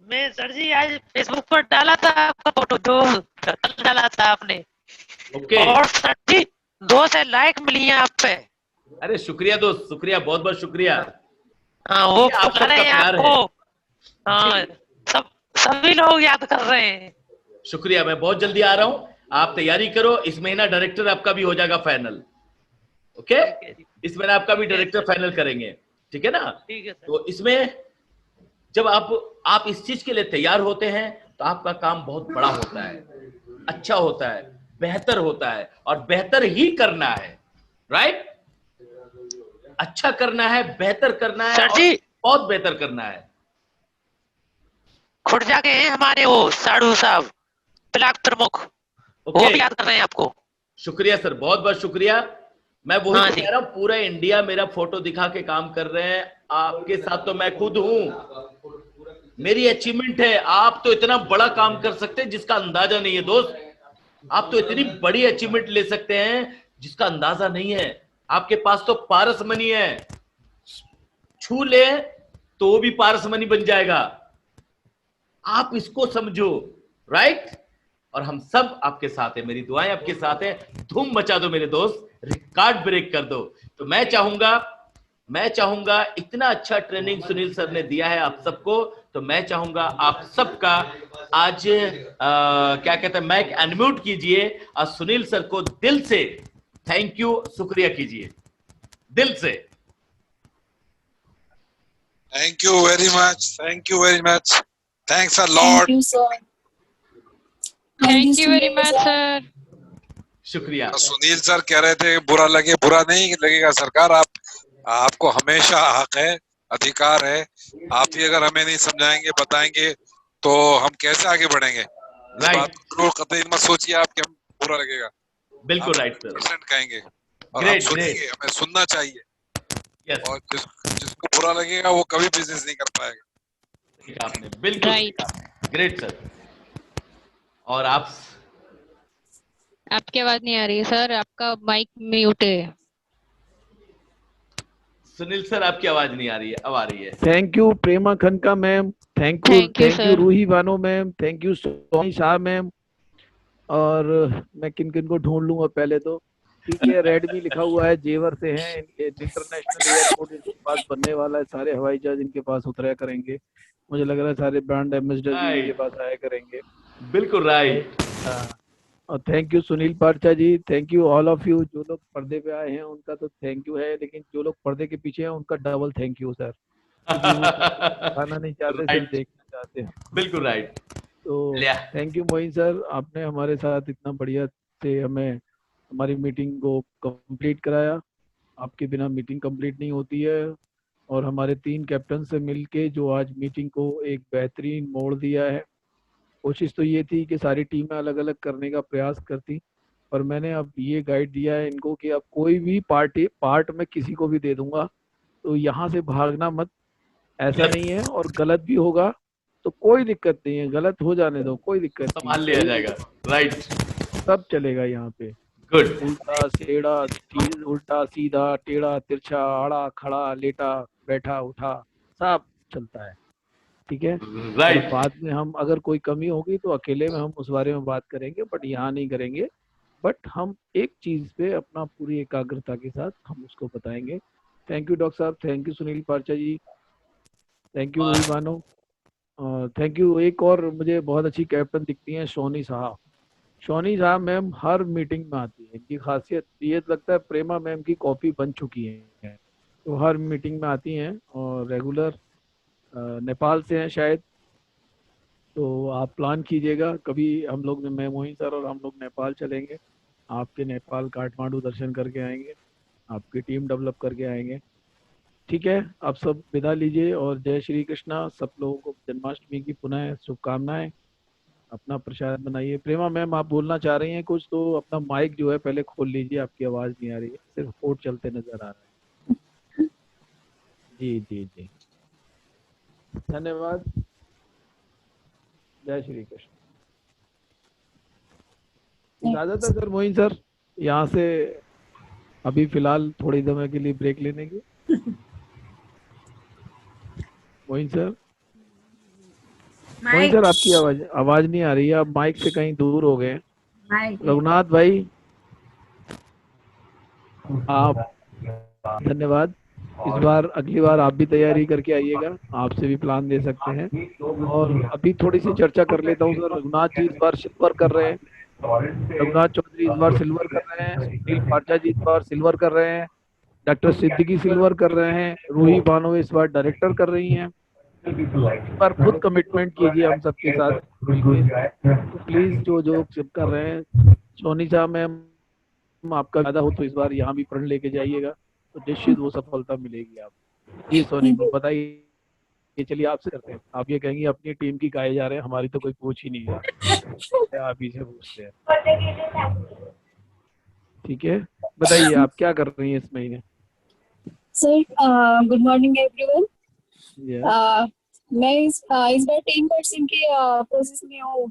मैं सर जी आज फेसबुक पर डाला था आपका फोटो, जो कल डाला था आपने, ओके। और सर जी 2 से लाइक मिली है आप पे। अरे शुक्रिया दोस्त, शुक्रिया, बहुत बहुत शुक्रिया। हाँ वो ये आप बता रहे सबका हैं प्यार आपको। है। हाँ जी सब सभी लोग याद कर रहे हैं। शुक्रिया, मैं बहुत जल्दी आ रहा हूं, आप तैयारी करो। इस महीना डायरेक्टर आपका भी हो जाएगा फाइनल। ओके, ठीक है जी, इस महीना आपका भी ठीक है डायरेक्टर सर, फाइनल करेंगे, ठीक है ना? ठीक है सर। तो इसमें जब आप इस चीज के लिए तैयार होते हैं तो आपका काम बहुत बड़ा होता है, अच्छा होता है, बेहतर होता है, और बेहतर ही करना है। राइट, अच्छा करना है, बेहतर करना है, सर और जी बहुत बेहतर करना है। खुद जाके हैं हमारे वो साधु साहब, ब्लॉक प्रमुख, वो ओके, भी याद कर रहे हैं आपको। शुक्रिया सर, बहुत बहुत शुक्रिया। मैं वही हाँ तो जी, कह रहा हूं, पूरा इंडिया मेरा फोटो दिखा के काम कर रहे हैं। आपके साथ तो मैं खुद हूं, मेरी अचीवमेंट है। आप तो इतना बड़ा काम कर सकते हैं जिसका अंदाजा नहीं है दोस्त। आप तो इतनी बड़ी अचीवमेंट ले सकते हैं जिसका अंदाजा नहीं है। आपके पास तो पारस मनी है, छू ले तो वो भी पारस मनी बन जाएगा। आप इसको समझो, राइट? और हम सब आपके साथ हैं, मेरी दुआएं आपके साथ हैं। धूम मचा दो मेरे दोस्त, रिकॉर्ड ब्रेक कर दो। तो मैं चाहूंगा इतना अच्छा ट्रेनिंग सुनील सर ने दिया है आप सबको, तो मैं चाहूंगा आप सबका आज क्या कहते हैं, माइक अनम्यूट कीजिए और सुनील सर को दिल से थैंक यू, शुक्रिया कीजिए दिल से। Thank you very much, thank you very much, thanks a Thank lot. you, sir. Thank you very Sunil much sir. Sir. शुक्रिया। सुनील सर कह रहे थे बुरा लगे, बुरा नहीं लगेगा सरकार। आपको हमेशा हक है, अधिकार है। आप ही अगर हमें नहीं समझाएंगे, बताएंगे तो हम कैसे आगे बढ़ेंगे? इस राइट, बात को कतई मत सोचिए आप कि हम बुरा लगेगा। बिल्कुल हम राइट सर। 100% कहेंगे और हम ग्रेट सुनेंगे, ग्रेट, हमें सुनना चाहिए। यस, और जिसको बुरा लगेगा वो कभी बिजनेस नहीं कर पाएगा। सही कहा आपने, बिल्कुल सही राइट, कहा। Great sir. और आप आपकी आवाज नहीं आ रही है सर, आपका माइक म्यूट है। सुनील सर, आपकी आवाज नहीं आ रही है, अब आ रही है। Thank you Prema Khanka ma'am, thank you thank you sir. Ruhi Bano ma'am, thank you Soni Shah ma'am. और मैं किन किन को ढूंढ लूंगा पहले तो। ठीक है, रेडमी लिखा हुआ है, जेवर से हैं, इंटरनेशनल एयरपोर्ट इनके पास बनने वाला है, सारे हवाई जहाज इनके पास उतरा करेंगे। मुझे लग रहा है सारे ब्रांड एम्बेसडर भी इनके राइट, पास आया करेंगे। बिल्कुल राइट। हाँ, और thank you Sunil Parcha ji, thank you all of you. जो लोग पर्दे पे आए हैं उनका तो थैंक यू है, लेकिन जो लोग पर्दे के पीछे हैं उनका डबल थैंक यू सर, क्योंकि वो खाना नहीं चाहते, सिर्फ राइट, देखना चाहते हैं। बिल्कुल राइट। तो लिया, थैंक यू मोइन सर, आपने हमारे साथ इतना बढ़िया से हमें हमारी मीटिंग को कंप्लीट कराया। आपके बिना मीटिंग कंप्लीट नहीं होती है। और हमारे 3 कैप्टन से मिलके जो आज मीटिंग को एक बेहतरीन मोड़ दिया है। कोशिश तो ये थी कि सारी टीमें अलग अलग करने का प्रयास करती, पर मैंने अब ये गाइड दिया है इनको कि अब कोई भी पार्ट में किसी को भी दे दूंगा, तो यहाँ से भागना मत। ऐसा नहीं है, और गलत भी होगा तो कोई दिक्कत नहीं है, गलत हो जाने दो, कोई दिक्कत नहीं है, संभाल लिया जाएगा। राइट, सब चलेगा यहाँ पे। गुड, उल्टा सीधा, उल्टा सीधा, टेढ़ा तिरछा, आड़ा खड़ा, लेटा बैठा उठा, सब चलता है। ठीक है, और राइट, बाद में हम अगर कोई कमी होगी तो अकेले में हम उस बारे में बात करेंगे, बट यहाँ नहीं करेंगे। बट हम एक चीज पे अपना पूरी एकाग्रता के साथ हम उसको बताएंगे। थैंक यू डॉक्टर साहब, thank you Sunil Parcha ji, thank you Ruhi Bano, thank you. एक और मुझे बहुत अच्छी कैप्टन दिखती हैं, सोनी साहब। सोनी साहब मैम हर मीटिंग में आती है, इनकी खासियत ये लगता है प्रेमा मैम की कॉपी बन चुकी है, तो हर मीटिंग में आती हैं और रेगुलर। नेपाल से हैं शायद, तो आप प्लान कीजिएगा कभी, हम लोग मैं मोहित सर और हम लोग नेपाल चलेंगे, आपके नेपाल काठमांडू दर्शन करके आएंगे, आपकी टीम डेवलप करके आएंगे। ठीक है, आप सब विदा लीजिए और जय श्री कृष्णा। सब लोगों को जन्माष्टमी की पुनः शुभकामनाएं। अपना प्रसाद बनाइए। प्रेमा मैम आप बोलना चाह रही हैं कुछ, तो अपना माइक जो है पहले खोल लीजिए, आपकी आवाज नहीं आ रही है, सिर्फ कोड चलते नजर आ रहा है। जी जी जी, धन्यवाद। जय श्री कृष्ण। इजाजत है सर मोइन सर, यहाँ से अभी फिलहाल थोड़ी समय के लिए ब्रेक लेने की। मोइन सर, मोइन सर आपकी आवाज आवाज नहीं आ रही है, आप माइक से कहीं दूर हो गए। रघुनाथ भाई आप, धन्यवाद। इस बार अगली बार आप भी तैयारी करके आइएगा, आपसे भी प्लान दे सकते हैं। और अभी थोड़ी सी चर्चा कर लेता हूँ सर। रघुनाथ जी इस बार सिल्वर कर रहे हैं, रघुनाथ चौधरी इस बार सिल्वर कर रहे हैं, सुनील पारचा जी इस बार सिल्वर कर रहे हैं, डॉक्टर सिद्दीकी सिल्वर कर रहे हैं, रूही बानो इस बार डायरेक्टर कर रही हैं। इस बार खुद कमिटमेंट कीजिए हम सबके साथ, तो प्लीज जो जो सब कर रहे हैं, सोनी साहब मैम आपका ज्यादा हो तो इस बार यहाँ भी प्रण लेके जाइएगा, तो निश्चित वो सफलता मिलेगी आप। जी सोनी बताइए। ये चलिए आपसे करते हैं, आप ये कहेंगे अपनी टीम की गाए जा रहे हैं, हमारी तो कोई पूछ ही नहीं रहा, आप ही से पूछते हैं। ठीक है, बताइए आप क्या कर रही हैं इस महीने। Sir good morning everyone. Yeah. मैं इस बार 10% की प्रोसेस में हूँ,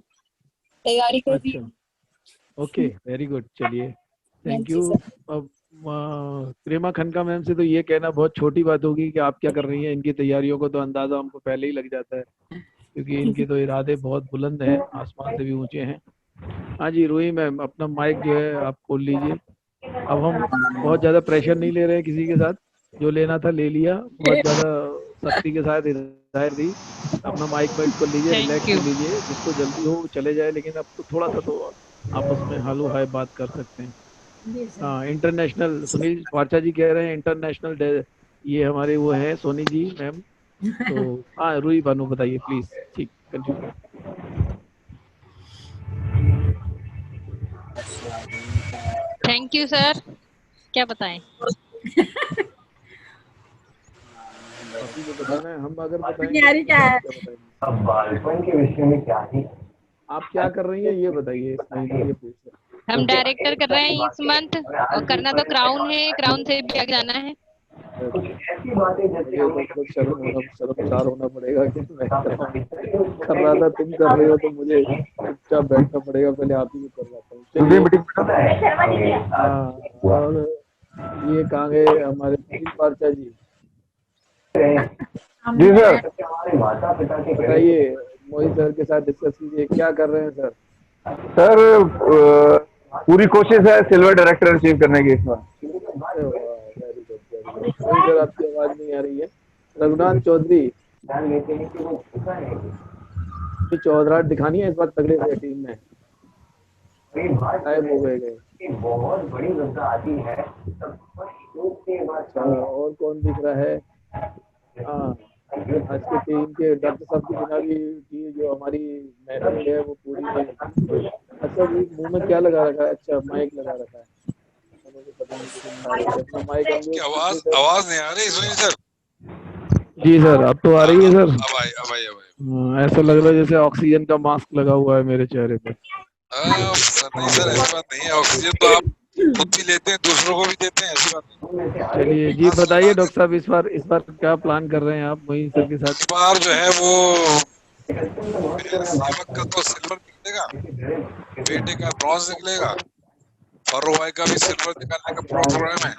तैयारी कर रही हूँ। ओके वेरी गुड, चलिए थैंक जी यू। सर। अब प्रेमा खनका मैम से तो ये कहना बहुत छोटी बात होगी कि आप क्या कर रही हैं, इनकी तैयारियों को तो अंदाजा हमको पहले ही लग जाता है, क्योंकि इनके तो इरादे बहुत बुलंद हैं, आसमान से भी ऊंचे हैं। हाँ जी रूही मैम अपना माइक जो है आप खोल लीजिए। अब हम बहुत ज़्यादा प्रेशर नहीं ले रहे हैं किसी के साथ, जो लेना था ले लिया, बहुत ज़्यादा सख्ती के साथ हिदायत दी। अपना माइक वाइक खोल लीजिए, रिलैक्स हो लीजिए, जिसको जल्दी हो वो चले जाए, लेकिन अब तो थोड़ा सा तो आपस में हालो हाय बात कर सकते हैं। हाँ इंटरनेशनल, सुनील पारचा जी कह रहे हैं इंटरनेशनल ये हमारे वो है सोनी जी मैम, तो हाँ रूही बानू बताइए प्लीज। ठीक कंटिन्यू। थैंक यू सर, क्या बताएं। अभी जो बताना है हम अगर बताएंगे तैयारी क्या है? अब बालपन के विषय में क्या ही। आप क्या कर रही हैं ये बताइए इस महीने, ये पूछ रहे हम डायरेक्टर कर रहे हैं इस मंथ, और करना तो क्राउन है, क्राउन से भी आगे जाना है। ऐसी बातें जैसे मुझे तो शर्मसार होना पड़ेगा कि मैं कर रहा था, तुम कर रहे हो तो मुझे चुपचाप बैठना पड़ेगा, पहले आप ही कर जाता हूँ। चलिए हाँ, और ये कहाँ गए हमारे सुनील पारचा जी। जी सर, हमारे माता पिता के बताइए मोहित सर के साथ डिस्कस कीजिए, क्या कर रहे हैं सर। सर पूरी कोशिश है सिल्वर डायरेक्टर अचीव करने की इस बार। Very good very good. Sir आपकी आवाज नहीं आ रही है। रघुनाथ चौधरी चौधराट दिखानी है इस बार तगड़े से टीम में, गायब हो गए। बहुत बड़ी जनता आती है। और कौन दिख रहा है। हाँ आज के टीम के डॉक्टर साहब के बिना भी जो हमारी महफिल है वो पूरी नहीं। अच्छा जी मुंह में क्या लगा रखा है, अच्छा माइक लगा रखा है, पता नहीं अपना माइक की आवाज नहीं आ रही सुनील सर। जी सर अब तो आ रही है सर। अब आई। ऐसा लग रहा है जैसे ऑक्सीजन का मास्क लगा हुआ है मेरे चेहरे पे। सर नहीं सर, ऐसी बात नहीं है, ऑक्सीजन तो आप खुद भी लेते हैं, दूसरों को भी देते हैं, ऐसी बात नहीं। चलिए जी बताइए डॉक्टर साहब, इस बार क्या प्लान कर रहे हैं आप मोहित सर के साथ। इस बार जो है वो मेरे सेवक का तो सिल्वर निकलेगा, बेटे का ब्रॉन्ज निकलेगा, फरो भाई का भी सिल्वर निकालने का प्रोग्राम है।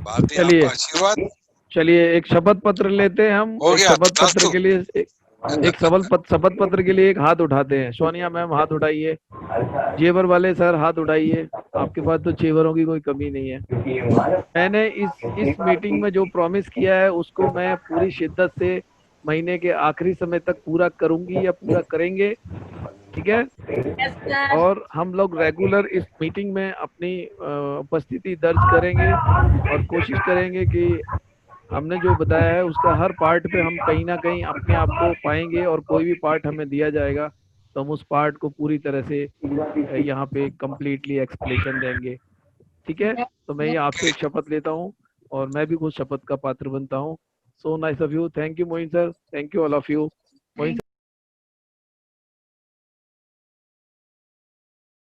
बाकी आपका आशीर्वाद। चलिए एक शपथ पत्र लेते हैं हम। हो गया, शपथ पत्र के लिए एक शपथ पत्र के लिए एक हाथ उठाते हैं। सोनिया मैम हाथ उठाइए, जेवर वाले सर हाथ उठाइए, आपके पास तो जेवरों की कोई कमी नहीं है। मैंने इस मीटिंग में जो प्रॉमिस किया है उसको मैं पूरी शिद्दत से महीने के आखिरी समय तक पूरा करूंगी या पूरा करेंगे, ठीक है। और हम लोग रेगुलर इस मीटिंग में अपनी उपस्थिति दर्ज करेंगे और कोशिश करेंगे कि हमने जो बताया है उसका हर पार्ट पे हम कहीं ना कहीं अपने आप को पाएंगे, और कोई भी पार्ट हमें दिया जाएगा तो हम उस पार्ट को पूरी तरह से यहाँ पे कंप्लीटली एक्सप्लेनेशन देंगे, ठीक है। तो मैं ये आपसे एक शपथ लेता हूँ और मैं भी कुछ शपथ का पात्र बनता हूँ। So nice of you, thank you Moin sir, thank you all of you.